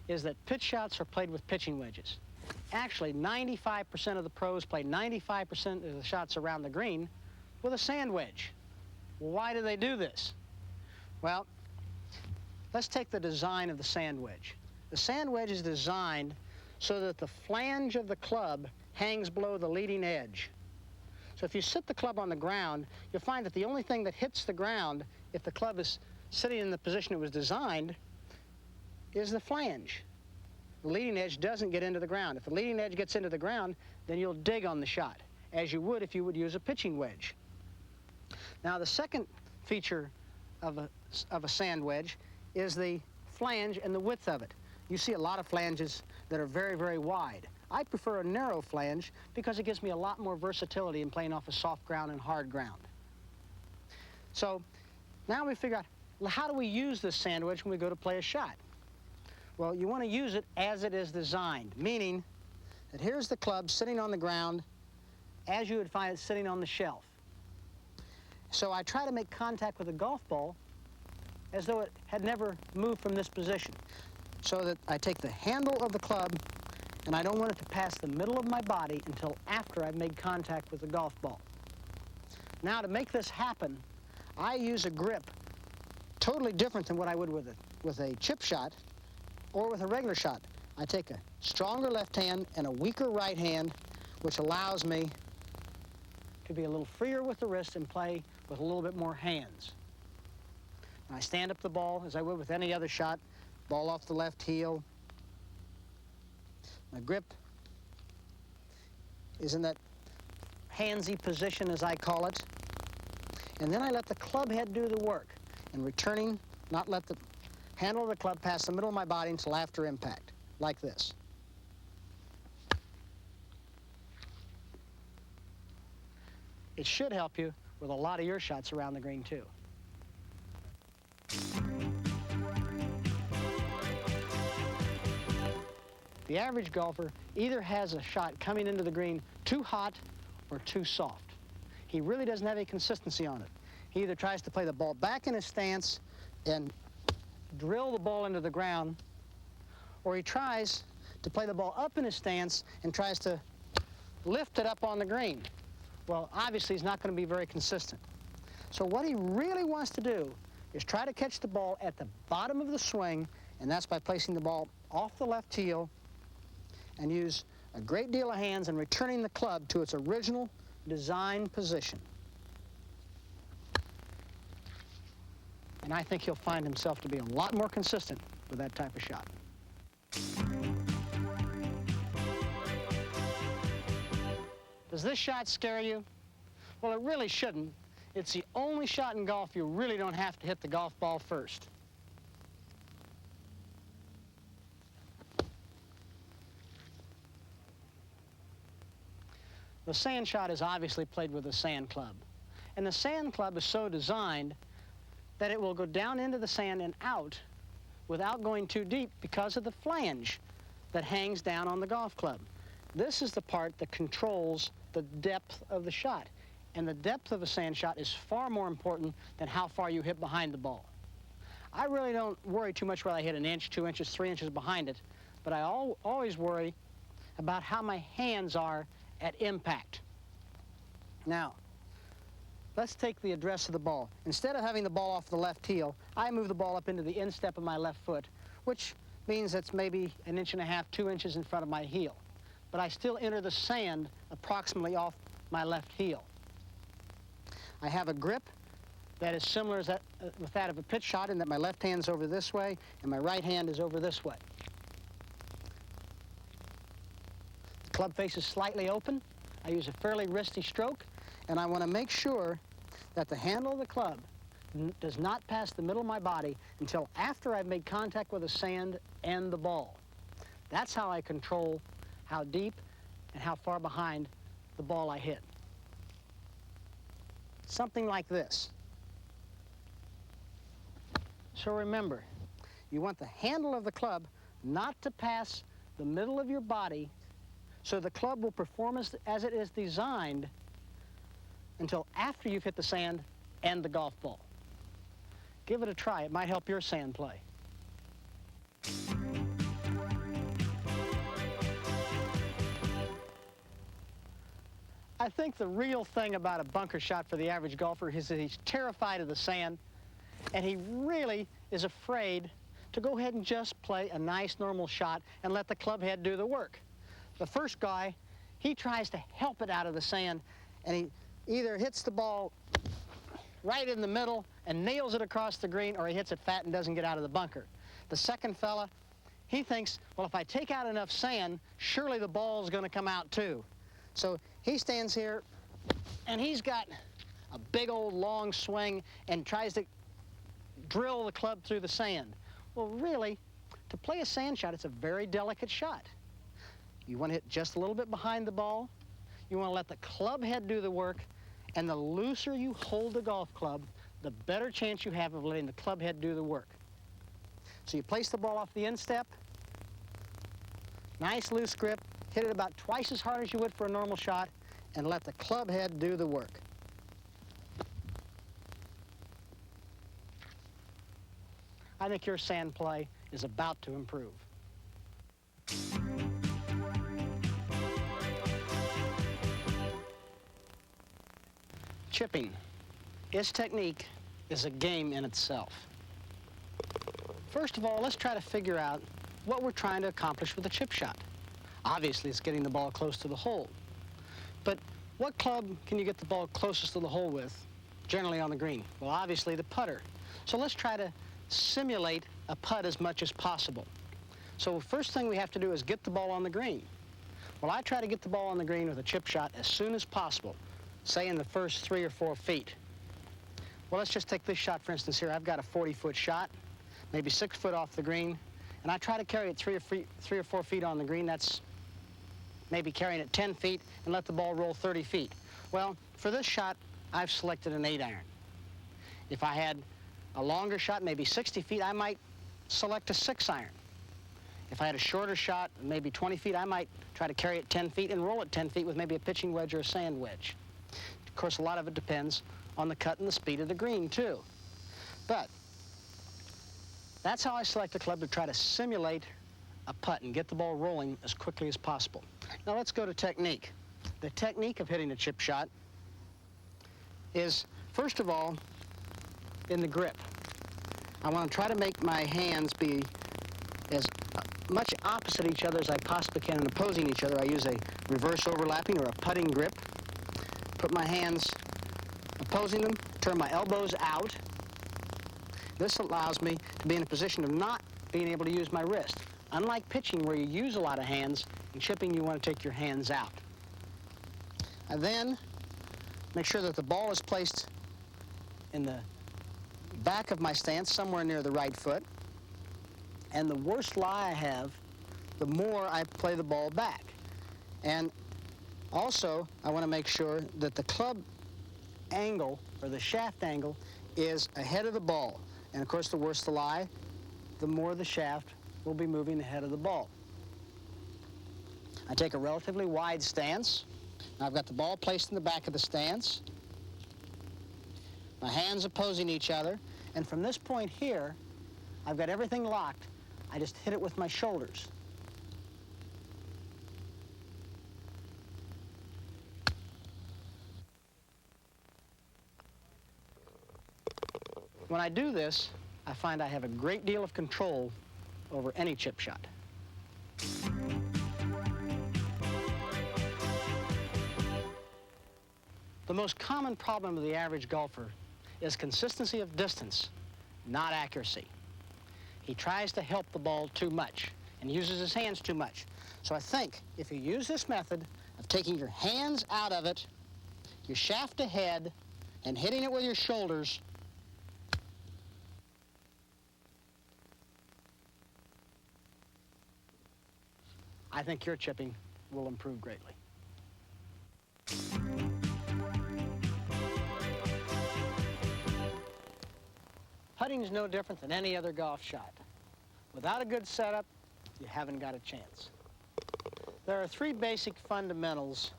is that pitch shots are played with pitching wedges. Actually, 95% of the pros play 95% of the shots around the green with a sand wedge. Well, why do they do this? Well, let's take the design of the sand wedge. The sand wedge is designed so that the flange of the club hangs below the leading edge. So if you sit the club on the ground, you'll find that the only thing that hits the ground, if the club is sitting in the position it was designed, is the flange. The leading edge doesn't get into the ground. If the leading edge gets into the ground, then you'll dig on the shot, as you would if you would use a pitching wedge. Now, the second feature of a sand wedge is the flange and the width of it. You see a lot of flanges that are very, very wide. I prefer a narrow flange because it gives me a lot more versatility in playing off of soft ground and hard ground. So now we figure out, well, how do we use this sand wedge when we go to play a shot? Well, you want to use it as it is designed, meaning that here's the club sitting on the ground as you would find it sitting on the shelf. So I try to make contact with the golf ball as though it had never moved from this position, so that I take the handle of the club and I don't want it to pass the middle of my body until after I've made contact with the golf ball. Now, to make this happen, I use a grip totally different than what I would with a chip shot or with a regular shot. I take a stronger left hand and a weaker right hand, which allows me to be a little freer with the wrist and play with a little bit more hands. I stand up the ball as I would with any other shot, ball off the left heel. My grip is in that handsy position, as I call it. And then I let the club head do the work, and returning, not let the handle of the club pass the middle of my body until after impact, like this. It should help you with a lot of your shots around the green, too. The average golfer either has a shot coming into the green too hot or too soft. He really doesn't have any consistency on it. He either tries to play the ball back in his stance and drill the ball into the ground, or he tries to play the ball up in his stance and tries to lift it up on the green. Well, obviously, he's not going to be very consistent. So what he really wants to do is try to catch the ball at the bottom of the swing, and that's by placing the ball off the left heel and use a great deal of hands and returning the club to its original design position. And I think he'll find himself to be a lot more consistent with that type of shot. Does this shot scare you? Well, it really shouldn't. It's the only shot in golf you really don't have to hit the golf ball first. The sand shot is obviously played with a sand club. And the sand club is so designed that it will go down into the sand and out without going too deep because of the flange that hangs down on the golf club. This is the part that controls the depth of the shot. And the depth of a sand shot is far more important than how far you hit behind the ball. I really don't worry too much whether I hit an inch, 2 inches, 3 inches behind it, but I always worry about how my hands are at impact. Now, let's take the address of the ball. Instead of having the ball off the left heel, I move the ball up into the instep of my left foot, which means it's maybe 1.5 inches, 2 inches in front of my heel. But I still enter the sand approximately off my left heel. I have a grip that is similar with that of a pitch shot in that my left hand's over this way and my right hand is over this way. The club face is slightly open. I use a fairly wristy stroke, and I want to make sure that the handle of the club does not pass the middle of my body until after I've made contact with the sand and the ball. That's how I control how deep and how far behind the ball I hit. Something like this. So remember, you want the handle of the club not to pass the middle of your body so the club will perform as it is designed until after you've hit the sand and the golf ball. Give it a try. It might help your sand play. I think the real thing about a bunker shot for the average golfer is that he's terrified of the sand, and he really is afraid to go ahead and just play a nice normal shot and let the club head do the work. The first guy, he tries to help it out of the sand, and he either hits the ball right in the middle and nails it across the green, or he hits it fat and doesn't get out of the bunker. The second fella, he thinks, well, if I take out enough sand, surely the ball's going to come out too. So he stands here, and he's got a big old long swing and tries to drill the club through the sand. Well, really, to play a sand shot, it's a very delicate shot. You want to hit just a little bit behind the ball. You want to let the club head do the work, and the looser you hold the golf club, the better chance you have of letting the club head do the work. So you place the ball off the instep, nice loose grip, hit it about twice as hard as you would for a normal shot, and let the club head do the work. I think your sand play is about to improve. Chipping. Its technique is a game in itself. First of all, let's try to figure out what we're trying to accomplish with a chip shot. Obviously, it's getting the ball close to the hole. But what club can you get the ball closest to the hole with, generally on the green? Well, obviously, the putter. So let's try to simulate a putt as much as possible. So first thing we have to do is get the ball on the green. Well, I try to get the ball on the green with a chip shot as soon as possible, say in the first 3 or 4 feet. Well, let's just take this shot, for instance, here. I've got a 40-foot shot, maybe 6 foot off the green, and I try to carry it 3 or 4 feet on the green. That's maybe carrying it 10 feet and let the ball roll 30 feet. Well, for this shot, I've selected an 8-iron. If I had a longer shot, maybe 60 feet, I might select a 6-iron. If I had a shorter shot, maybe 20 feet, I might try to carry it 10 feet and roll it 10 feet with maybe a pitching wedge or a sand wedge. Of course, a lot of it depends on the cut and the speed of the green, too. But that's how I select a club to try to simulate a putt and get the ball rolling as quickly as possible. Now let's go to technique. The technique of hitting a chip shot is, first of all, in the grip. I want to try to make my hands be as much opposite each other as I possibly can and opposing each other. I use a reverse overlapping or a putting grip. Put my hands opposing them, turn my elbows out. This allows me to be in a position of not being able to use my wrist. Unlike pitching, where you use a lot of hands, in chipping you want to take your hands out. I then make sure that the ball is placed in the back of my stance, somewhere near the right foot. And the worse lie I have, the more I play the ball back. And also, I want to make sure that the club angle, or the shaft angle, is ahead of the ball. And of course, the worse the lie, the more the shaft will be moving ahead of the ball. I take a relatively wide stance. I've got the ball placed in the back of the stance. My hands opposing each other. And from this point here, I've got everything locked. I just hit it with my shoulders. When I do this, I find I have a great deal of control over any chip shot. The most common problem of the average golfer is consistency of distance, not accuracy. He tries to help the ball too much and uses his hands too much. So I think if you use this method of taking your hands out of it, your shaft ahead, and hitting it with your shoulders, I think your chipping will improve greatly. Putting is no different than any other golf shot. Without a good setup, you haven't got a chance. There are three basic fundamentals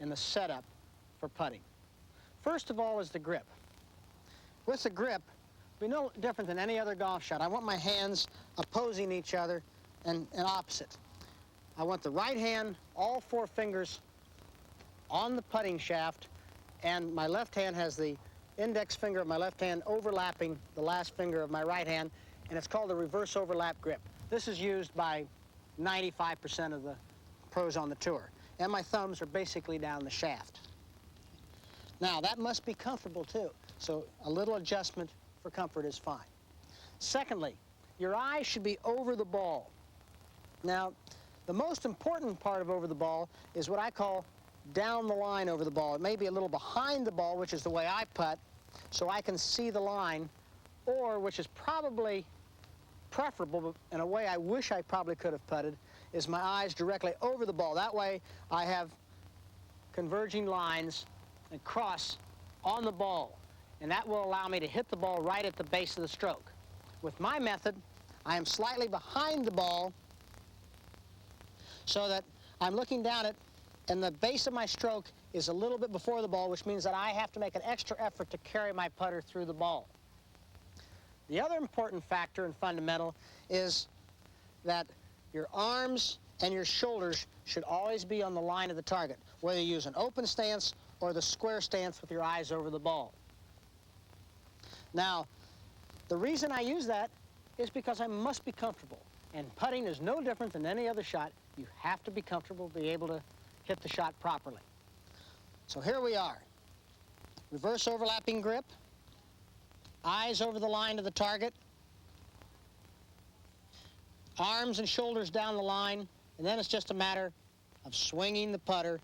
in the setup for putting. First of all is the grip. With the grip, it'll be no different than any other golf shot. I want my hands opposing each other and opposite. I want the right hand, all four fingers on the putting shaft, and my left hand has the index finger of my left hand overlapping the last finger of my right hand, and it's called the reverse overlap grip. This is used by 95% of the pros on the tour. And my thumbs are basically down the shaft. Now, that must be comfortable too, so a little adjustment for comfort is fine. Secondly, your eyes should be over the ball. Now, the most important part of over the ball is what I call down the line over the ball. It may be a little behind the ball, which is the way I putt, so I can see the line, or, which is probably preferable, but in a way I wish I probably could have putted, is my eyes directly over the ball. That way I have converging lines and cross on the ball, and that will allow me to hit the ball right at the base of the stroke. With my method, I am slightly behind the ball so that I'm looking down it, and the base of my stroke is a little bit before the ball, which means that I have to make an extra effort to carry my putter through the ball. The other important factor and fundamental is that your arms and your shoulders should always be on the line of the target, whether you use an open stance or the square stance with your eyes over the ball. Now, the reason I use that is because I must be comfortable. And putting is no different than any other shot. You have to be comfortable, be able to hit the shot properly. So here we are. Reverse overlapping grip, eyes over the line of the target, arms and shoulders down the line, and then it's just a matter of swinging the putter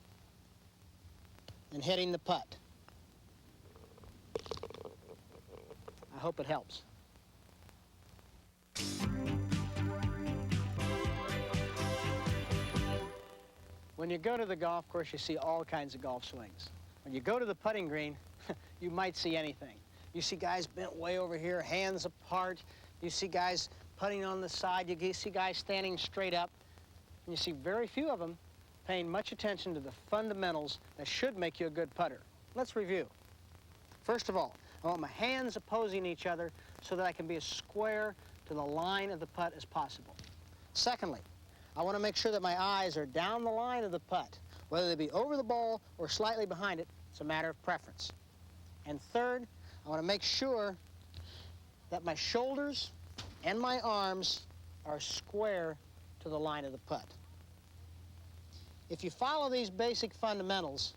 and hitting the putt. I hope it helps. When you go to the golf course, you see all kinds of golf swings. When you go to the putting green, you might see anything. You see guys bent way over here, hands apart. You see guys putting on the side. You see guys standing straight up. And you see very few of them paying much attention to the fundamentals that should make you a good putter. Let's review. First of all, I want my hands opposing each other so that I can be as square to the line of the putt as possible. Secondly, I want to make sure that my eyes are down the line of the putt. Whether they be over the ball or slightly behind it, it's a matter of preference. And third, I want to make sure that my shoulders and my arms are square to the line of the putt. If you follow these basic fundamentals,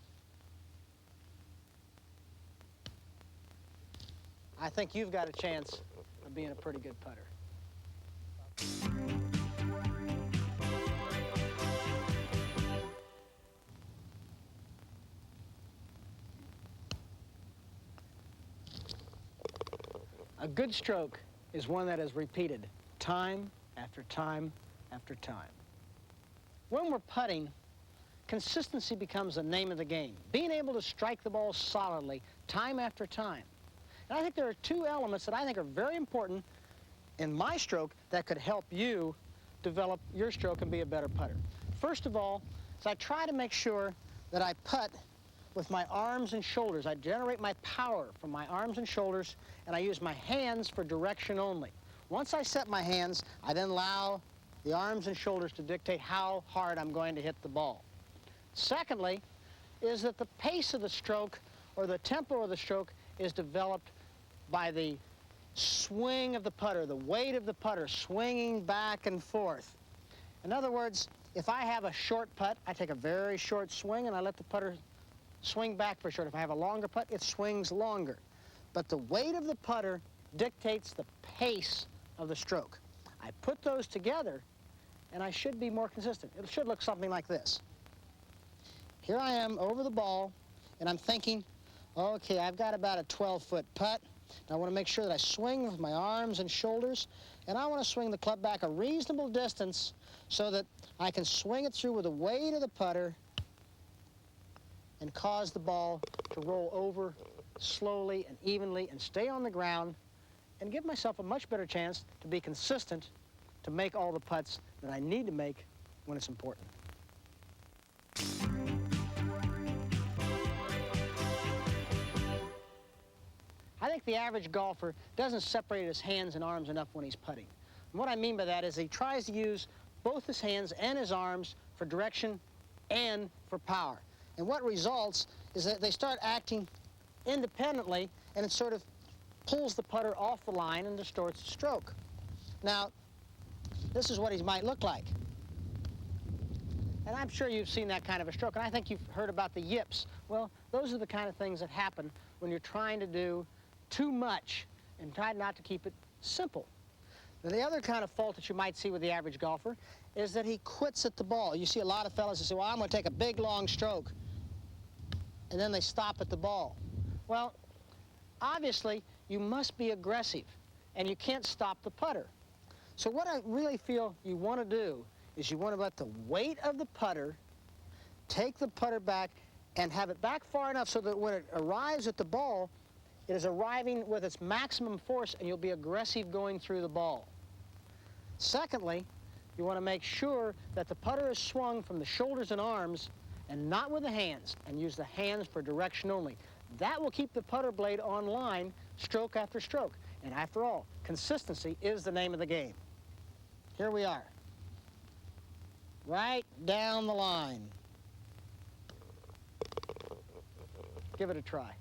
I think you've got a chance of being a pretty good putter. A good stroke is one that is repeated time after time after time. When we're putting, consistency becomes the name of the game. Being able to strike the ball solidly time after time. And I think there are two elements that I think are very important in my stroke that could help you develop your stroke and be a better putter. First of all, is I try to make sure that I putt with my arms and shoulders. I generate my power from my arms and shoulders, and I use my hands for direction only. Once I set my hands, I then allow the arms and shoulders to dictate how hard I'm going to hit the ball. Secondly, is that the pace of the stroke or the tempo of the stroke is developed by the swing of the putter, the weight of the putter swinging back and forth. In other words, if I have a short putt, I take a very short swing and I let the putter swing back for short. If I have a longer putt, it swings longer. But the weight of the putter dictates the pace of the stroke. I put those together and I should be more consistent. It should look something like this. Here I am over the ball, and I'm thinking, okay, I've got about a 12-foot putt. I want to make sure that I swing with my arms and shoulders, and I want to swing the club back a reasonable distance so that I can swing it through with the weight of the putter and cause the ball to roll over slowly and evenly and stay on the ground and give myself a much better chance to be consistent to make all the putts that I need to make when it's important. I think the average golfer doesn't separate his hands and arms enough when he's putting. And what I mean by that is he tries to use both his hands and his arms for direction and for power. And what results is that they start acting independently, and it sort of pulls the putter off the line and distorts the stroke. Now, this is what he might look like. And I'm sure you've seen that kind of a stroke, and I think you've heard about the yips. Well, those are the kind of things that happen when you're trying to do too much and try not to keep it simple. Now, the other kind of fault that you might see with the average golfer is that he quits at the ball. You see a lot of fellas that say, well, I'm going to take a big, long stroke, and then they stop at the ball. Well, obviously, you must be aggressive, and you can't stop the putter. So what I really feel you want to do is you want to let the weight of the putter take the putter back and have it back far enough so that when it arrives at the ball, it is arriving with its maximum force, and you'll be aggressive going through the ball. Secondly, you want to make sure that the putter is swung from the shoulders and arms and not with the hands, and use the hands for direction only. That will keep the putter blade on line stroke after stroke. And after all, consistency is the name of the game. Here we are. Right down the line. Give it a try.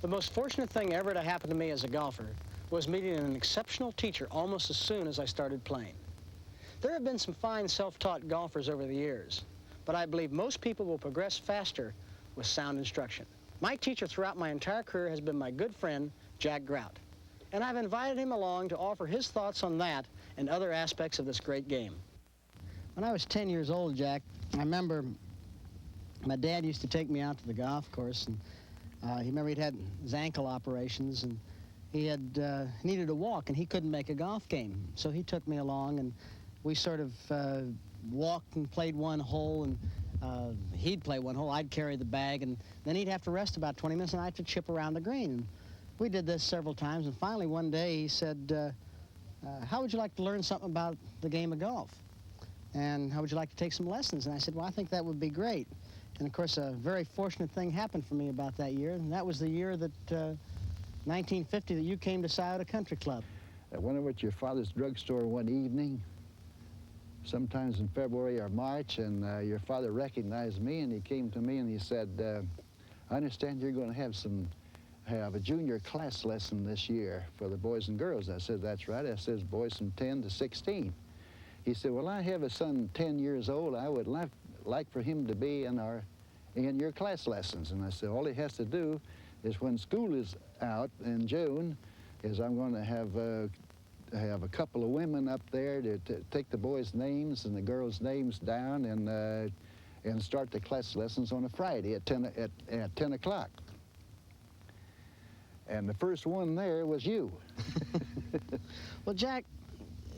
The most fortunate thing ever to happen to me as a golfer was meeting an exceptional teacher almost as soon as I started playing. There have been some fine self-taught golfers over the years, but I believe most people will progress faster with sound instruction. My teacher throughout my entire career has been my good friend, Jack Grout, and I've invited him along to offer his thoughts on that and other aspects of this great game. When I was 10 years old, Jack, I remember my dad used to take me out to the golf course, and he'd had his ankle operations, and he had needed a walk, and he couldn't make a golf game. So he took me along, and we sort of walked and played one hole, and he'd play one hole, I'd carry the bag, and then he'd have to rest about 20 minutes, and I'd have to chip around the green. And we did this several times, and finally one day he said, how would you like to learn something about the game of golf? And how would you like to take some lessons? And I said, well, I think that would be great. And of course, a very fortunate thing happened for me about that year, and that was the year that, 1950, that you came to Scioto Country Club. I went over to your father's drugstore one evening, sometimes in February or March, and your father recognized me, and he came to me and he said, I understand you're going to have a junior class lesson this year for the boys and girls. I said, that's right. I said, boys from 10 to 16. He said, well, I have a son 10 years old. I would like for him to be in your class lessons. And I said, all he has to do is when school is out in June, is I'm going to have a couple of women up there to take the boys' names and the girls' names down and start the class lessons on a Friday at 10 o'clock. And the first one there was you. Well, Jack,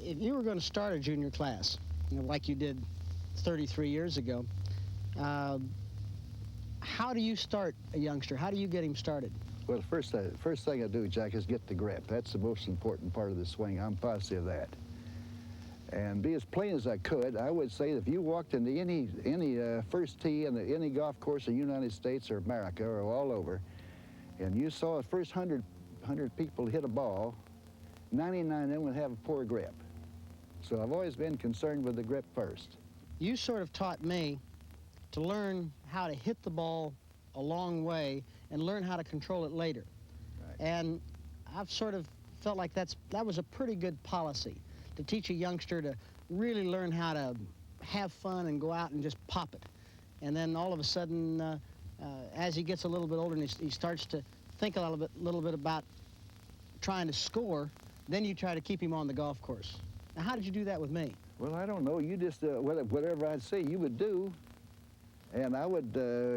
if you were going to start a junior class, like you did 33 years ago. How do you start a youngster? How do you get him started? Well, first thing I do, Jack, is get the grip. That's the most important part of the swing. I'm positive of that. And be as plain as I could, I would say that if you walked into any first tee in any golf course in the United States or America or all over, and you saw the first 100 people hit a ball, 99 of them would have a poor grip. So I've always been concerned with the grip first. You sort of taught me to learn how to hit the ball a long way and learn how to control it later. Right. And I've sort of felt like that was a pretty good policy, to teach a youngster to really learn how to have fun and go out and just pop it. And then all of a sudden, as he gets a little bit older and he starts to think a little bit about trying to score, then you try to keep him on the golf course. Now, how did you do that with me? Well, I don't know. You just, whatever I'd say, you would do. And I would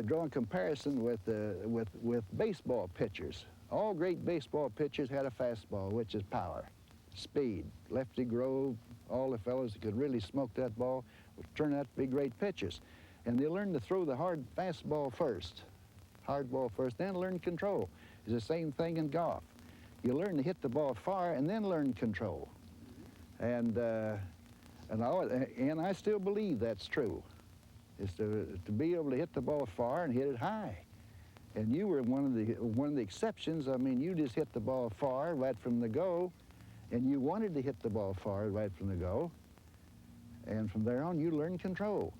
draw a comparison with baseball pitchers. All great baseball pitchers had a fastball, which is power, speed. Lefty Grove, all the fellows that could really smoke that ball would turn out to be great pitchers. And they learned to throw the hard fastball first, hard ball first, then learn control. It's the same thing in golf. You learn to hit the ball far and then learn control. And I still believe that's true. Is to be able to hit the ball far and hit it high. And you were one of the exceptions. I mean, you just hit the ball far right from the go, and you wanted to hit the ball far right from the go. And from there on, you learned control.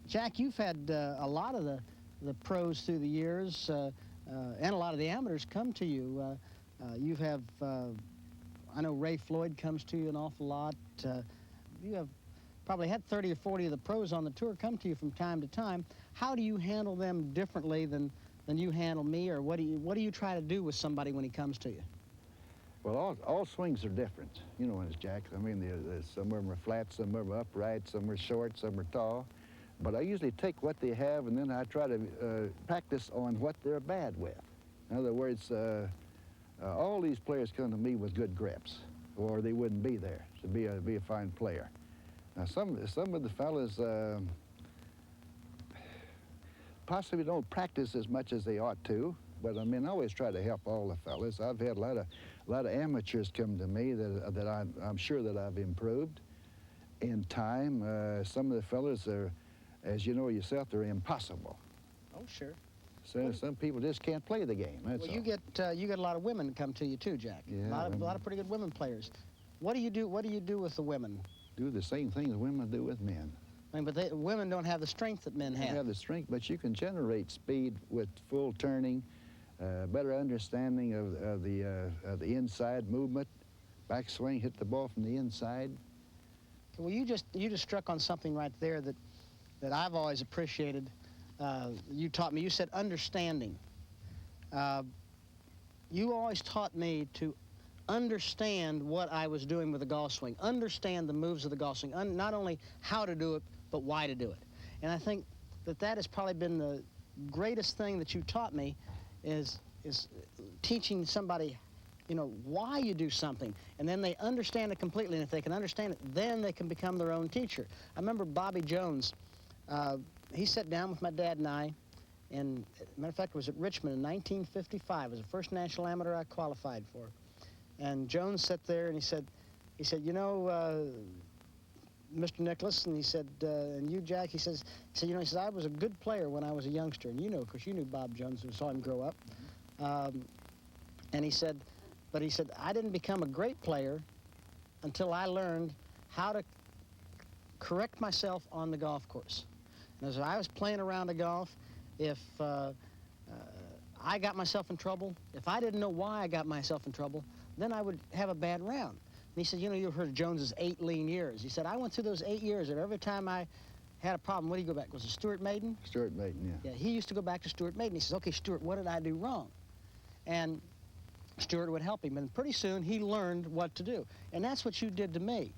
Jack, you've had a lot of the pros through the years, and a lot of the amateurs come to you. You have, I know Ray Floyd comes to you an awful lot. You have probably had 30 or 40 of the pros on the tour come to you from time to time. How do you handle them differently than you handle me, or what do you try to do with somebody when he comes to you? Well, all swings are different, you know, as Jack. I mean, some of them are flat, some of them are upright, some are short, some are tall. But I usually take what they have and then I try to practice on what they're bad with. In other words, all these players come to me with good grips, or they wouldn't be there to be a fine player. Now, some of the fellas possibly don't practice as much as they ought to, but I mean, I always try to help all the fellas. I've had a lot of amateurs come to me that I'm sure that I've improved in time. Some of the fellas are, as you know yourself, they're impossible. Oh, sure. So some people just can't play the game. That's all. You get a lot of women come to you too, Jack. Yeah, a lot of pretty good women players. What do you do with the women? Do the same thing that women do with men. I mean, but women don't have the strength that men have. They have the strength, but you can generate speed with full turning, better understanding of the inside movement, backswing, hit the ball from the inside. Well, you just struck on something right there that I've always appreciated. You taught me. You said understanding. You always taught me to understand what I was doing with the golf swing, understand the moves of the golf swing, not only how to do it, but why to do it. And I think that has probably been the greatest thing that you taught me, is teaching somebody, you know, why you do something, and then they understand it completely, and if they can understand it, then they can become their own teacher. I remember Bobby Jones, he sat down with my dad and I, and matter of fact, it was at Richmond in 1955. It was the first national amateur I qualified for. And Jones sat there and he said, you know, Mr. Nicklaus, and he said, and you, Jack, he said, you know, he says, I was a good player when I was a youngster, and you know, because you knew Bob Jones and saw him grow up. And he said, I didn't become a great player until I learned how to correct myself on the golf course. And as I was playing around the golf, if I got myself in trouble, if I didn't know why I got myself in trouble, then I would have a bad round. And he said, you know, you've heard of Jones's 8 lean years. He said, I went through those 8 years, and every time I had a problem, what do you go back? Was it Stuart Maiden? Stuart Maiden, yeah. Yeah, he used to go back to Stuart Maiden. He says, okay, Stuart, what did I do wrong? And Stuart would help him, and pretty soon he learned what to do. And that's what you did to me.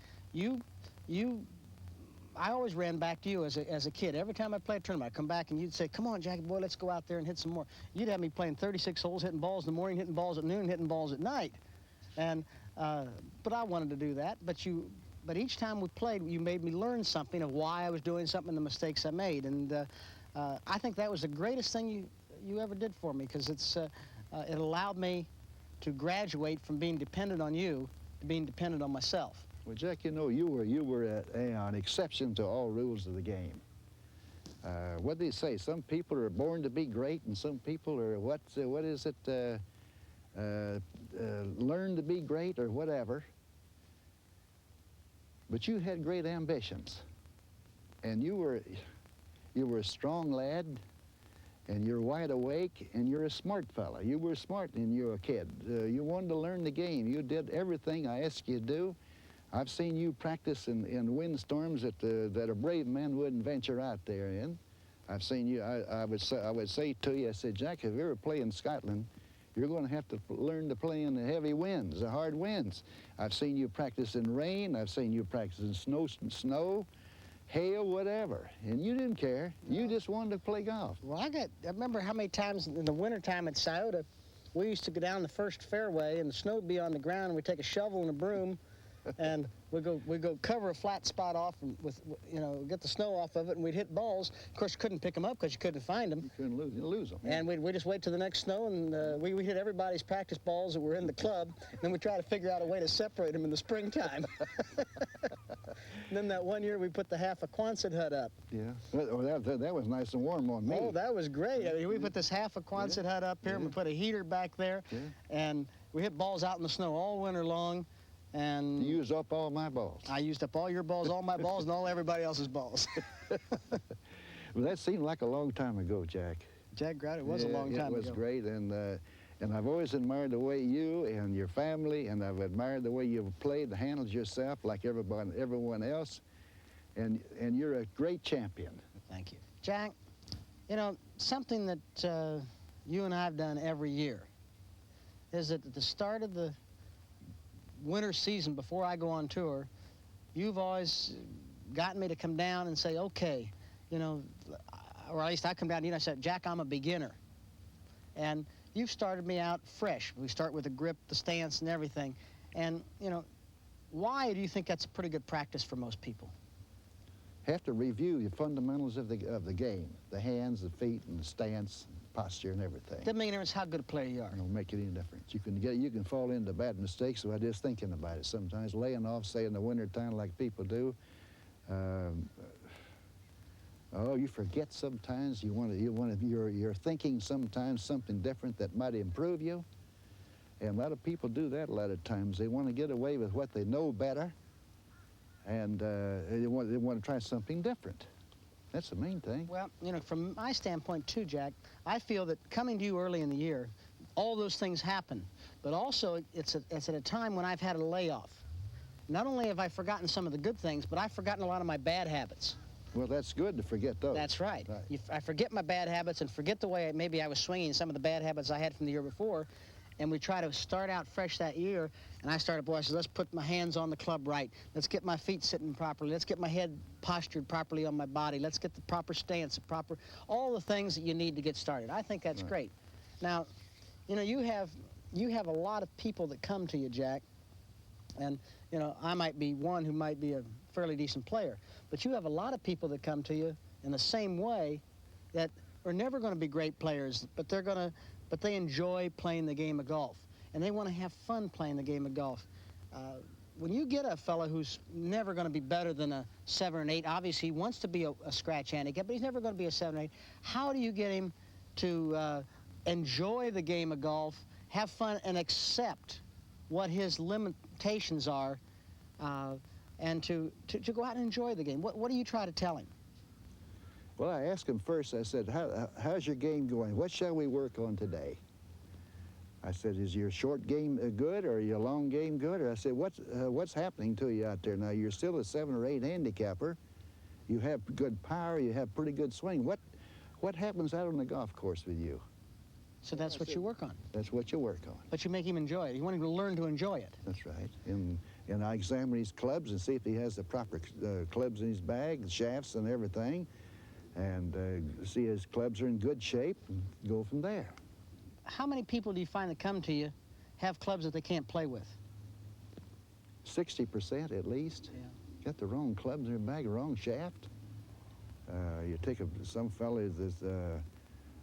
I always ran back to you as a kid. Every time I played a tournament, I'd come back and you'd say, come on, Jackie boy, let's go out there and hit some more. You'd have me playing 36 holes, hitting balls in the morning, hitting balls at noon, hitting balls at night. And, but I wanted to do that, but you but each time we played, you made me learn something of why I was doing something, the mistakes I made. And I think that was the greatest thing you ever did for me, because it allowed me to graduate from being dependent on you to being dependent on myself. Well, Jack, you know, you were an exception to all rules of the game. What do they say? Some people are born to be great, and some people are, what is it, learn to be great or whatever. But you had great ambitions, and you were a strong lad, and you're wide awake, and you're a smart fella. You were smart when you were a kid. You wanted to learn the game. You did everything I asked you to do. I've seen you practice in windstorms that a brave man wouldn't venture out there in. I've seen you. I would say to you, I said, Jack, if you ever play in Scotland, you're going to have to learn to play in the heavy winds, the hard winds. I've seen you practice in rain. I've seen you practice in snow, hail, whatever. And you didn't care. You just wanted to play golf. Well, I remember how many times in the wintertime at Scioto, we used to go down the first fairway, and the snow would be on the ground, and we'd take a shovel and a broom, and we'd go cover a flat spot off with, you know, get the snow off of it, and we'd hit balls. Of course, you couldn't pick them up because you couldn't find them. You couldn't lose them. Yeah. And we'd just wait till the next snow, and we hit everybody's practice balls that were in the club. Then we'd try to figure out a way to separate them in the springtime. And then that one year we put the half a Quonset hut up. Yeah, that was nice and warm on me. Oh, that was great. I mean, we put this half a Quonset hut up here, and we put a heater back there, and we hit balls out in the snow all winter long. And you used up all my balls. I used up all your balls, all my balls, and all everybody else's balls. Well, that seemed like a long time ago, Jack. Jack Grout, it was a long time ago. It was great, and I've always admired the way you and your family, and I've admired the way you've played, handled yourself like everyone else, and you're a great champion. Thank you. Jack, you know, something that you and I have done every year is that at the start of the winter season, before I go on tour, you've always gotten me to come down and say, okay, you know, or at least I come down to you and I said, Jack, I'm a beginner. And you've started me out fresh. We start with the grip, the stance, and everything. And, you know, why do you think that's a pretty good practice for most people? Have to review the fundamentals of the game, the hands, the feet, and the stance, posture, and everything. Doesn't make any difference how good a player you are. It don't make any difference. You can fall into bad mistakes by just thinking about it sometimes, laying off, say, in the wintertime like people do. Oh, you forget sometimes. You're thinking sometimes something different that might improve you. And a lot of people do that a lot of times. They want to get away with what they know better, and they want to try something different. That's the main thing. Well, you know, from my standpoint too, Jack, I feel that coming to you early in the year, all those things happen. But also, it's at a time when I've had a layoff. Not only have I forgotten some of the good things, but I've forgotten a lot of my bad habits. Well, that's good to forget those. That's right. I forget my bad habits and forget the way maybe I was swinging, some of the bad habits I had from the year before. And we try to start out fresh that year, and I started, boy, I said, let's put my hands on the club right. Let's get my feet sitting properly. Let's get my head postured properly on my body. Let's get the proper stance, all the things that you need to get started. I think that's great. Now, you know, you have a lot of people that come to you, Jack, and, you know, I might be one who might be a fairly decent player, but you have a lot of people that come to you in the same way that are never going to be great players, but they enjoy playing the game of golf, and they want to have fun playing the game of golf. When you get a fellow who's never going to be better than a 7 or 8, obviously he wants to be a scratch handicap, but he's never going to be a 7 or 8. How do you get him to enjoy the game of golf, have fun, and accept what his limitations are, and to go out and enjoy the game? What do you try to tell him? Well, I asked him first, I said, how's your game going? What shall we work on today? I said, is your short game good or your long game good? Or I said, what's happening to you out there now? You're still a 7 or 8 handicapper. You have good power, you have pretty good swing. What happens out on the golf course with you? So that's what you work on. That's what you work on. But you make him enjoy it. You want him to learn to enjoy it. That's right. And I examine his clubs and see if he has the proper clubs in his bag, the shafts and everything, and see his clubs are in good shape and go from there. How many people do you find that come to you have clubs that they can't play with? 60% at least. Yeah. Got the wrong clubs in their bag, the wrong shaft. You take some fellas that,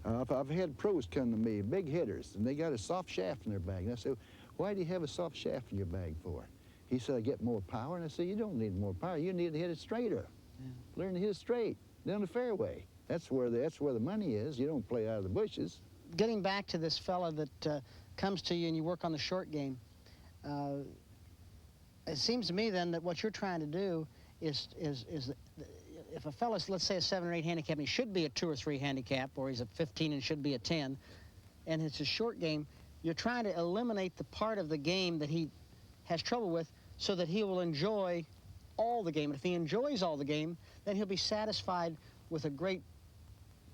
I've had pros come to me, big hitters, and they got a soft shaft in their bag. And I said, why do you have a soft shaft in your bag for? He said, I get more power. And I said, you don't need more power. You need to hit it straighter. Yeah. Learn to hit it straight, down the fairway. That's where the money is. You don't play out of the bushes. Getting back to this fella that comes to you and you work on the short game, it seems to me then that what you're trying to do is if a fella's, let's say, a 7 or 8 handicap, and he should be a 2 or 3 handicap, or he's a 15 and should be a 10, and it's a short game, you're trying to eliminate the part of the game that he has trouble with so that he will enjoy all the game. And if he enjoys all the game, then he'll be satisfied with a great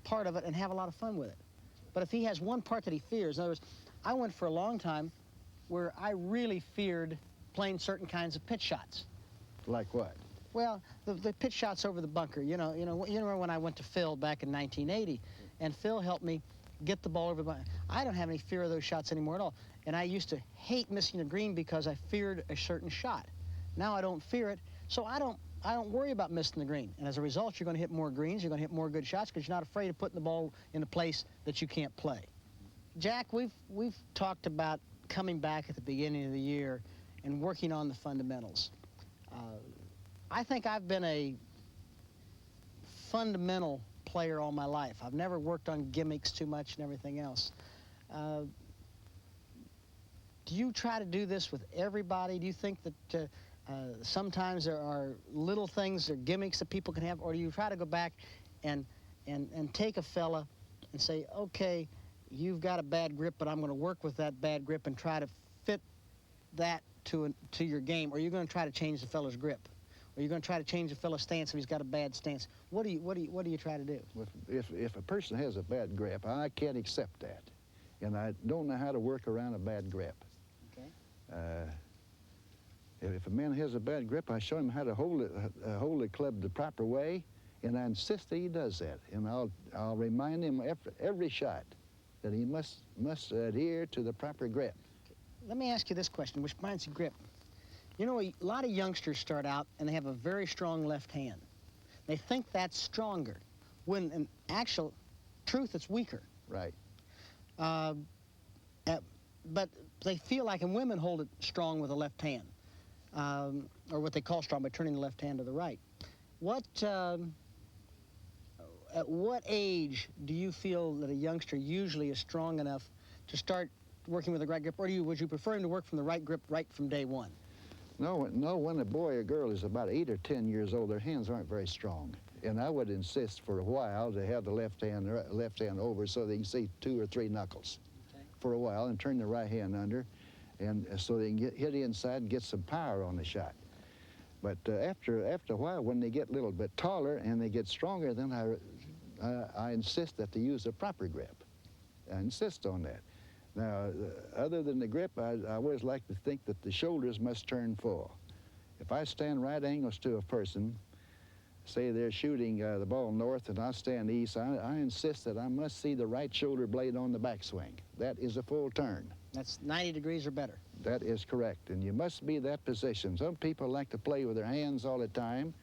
part of it and have a lot of fun with it. But if he has one part that he fears, in other words, I went for a long time where I really feared playing certain kinds of pitch shots. Like what? Well, the pitch shots over the bunker. You remember when I went to Phil back in 1980, and Phil helped me get the ball over the bunker. I don't have any fear of those shots anymore at all. And I used to hate missing a green because I feared a certain shot. Now I don't fear it, so I don't worry about missing the green. And as a result, you're going to hit more greens, you're going to hit more good shots because you're not afraid of putting the ball in a place that you can't play. Jack, we've talked about coming back at the beginning of the year and working on the fundamentals. I think I've been a fundamental player all my life. I've never worked on gimmicks too much and everything else. Do you try to do this with everybody? Do you think that sometimes there are little things or gimmicks that people can have, or do you try to go back and take a fella and say, okay, you've got a bad grip, but I'm going to work with that bad grip and try to fit that to your game, or are you going to try to change the fella's grip? Or are you going to try to change the fella's stance if he's got a bad stance? What do you try to do? If a person has a bad grip, I can't accept that. And I don't know how to work around a bad grip. Okay. If a man has a bad grip, I show him how to hold the club the proper way, and I insist that he does that. And I'll remind him every shot that he must adhere to the proper grip. Let me ask you this question, which reminds me of grip. You know, a lot of youngsters start out and they have a very strong left hand. They think that's stronger, when in actual truth it's weaker. Right. But they feel like, and women hold it strong with the left hand, or what they call strong by turning the left hand to the right. At what age do you feel that a youngster usually is strong enough to start working with the right grip, or would you prefer him to work from the right grip right from day one? No, when a boy or girl is about 8 or 10 years old, their hands aren't very strong. And I would insist for a while to have the left hand over so they can see 2 or 3 knuckles for a while, and turn the right hand under, and so they can hit inside and get some power on the shot. But after a while, when they get a little bit taller and they get stronger, then I insist that they use the proper grip. I insist on that. Now, other than the grip, I always like to think that the shoulders must turn full. If I stand right angles to a person, say they're shooting the ball north and I stand east, I insist that I must see the right shoulder blade on the backswing. That is a full turn. That's 90 degrees or better. That is correct, and you must be that position. Some people like to play with their hands all the time,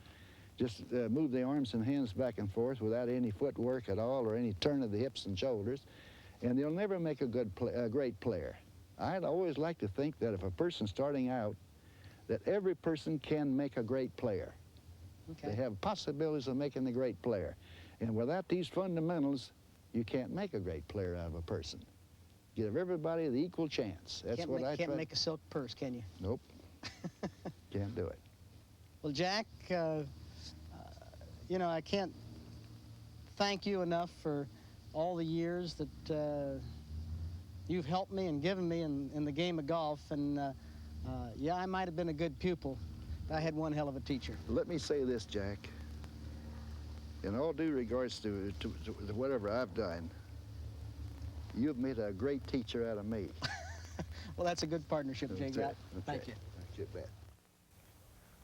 just move their arms and hands back and forth without any footwork at all or any turn of the hips and shoulders, and they'll never make a great player. I'd always like to think that if a person's starting out, that every person can make a great player. Okay. They have possibilities of making a great player. And without these fundamentals, you can't make a great player out of a person. Give everybody the equal chance. That's what I try. Can't make a silk purse, can you? Nope. Can't do it. Well, Jack, you know, I can't thank you enough for all the years that you've helped me and given me in the game of golf. And yeah, I might have been a good pupil, but I had one hell of a teacher. Let me say this, Jack. In all due regards to whatever I've done, you've made a great teacher out of me. Well, that's a good partnership, Jay. Okay. Thank you. Thank you, bet.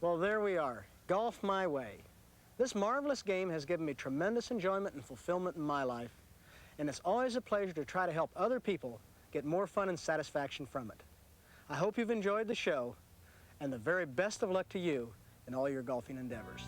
Well, there we are. Golf my way. This marvelous game has given me tremendous enjoyment and fulfillment in my life, and it's always a pleasure to try to help other people get more fun and satisfaction from it. I hope you've enjoyed the show, and the very best of luck to you in all your golfing endeavors.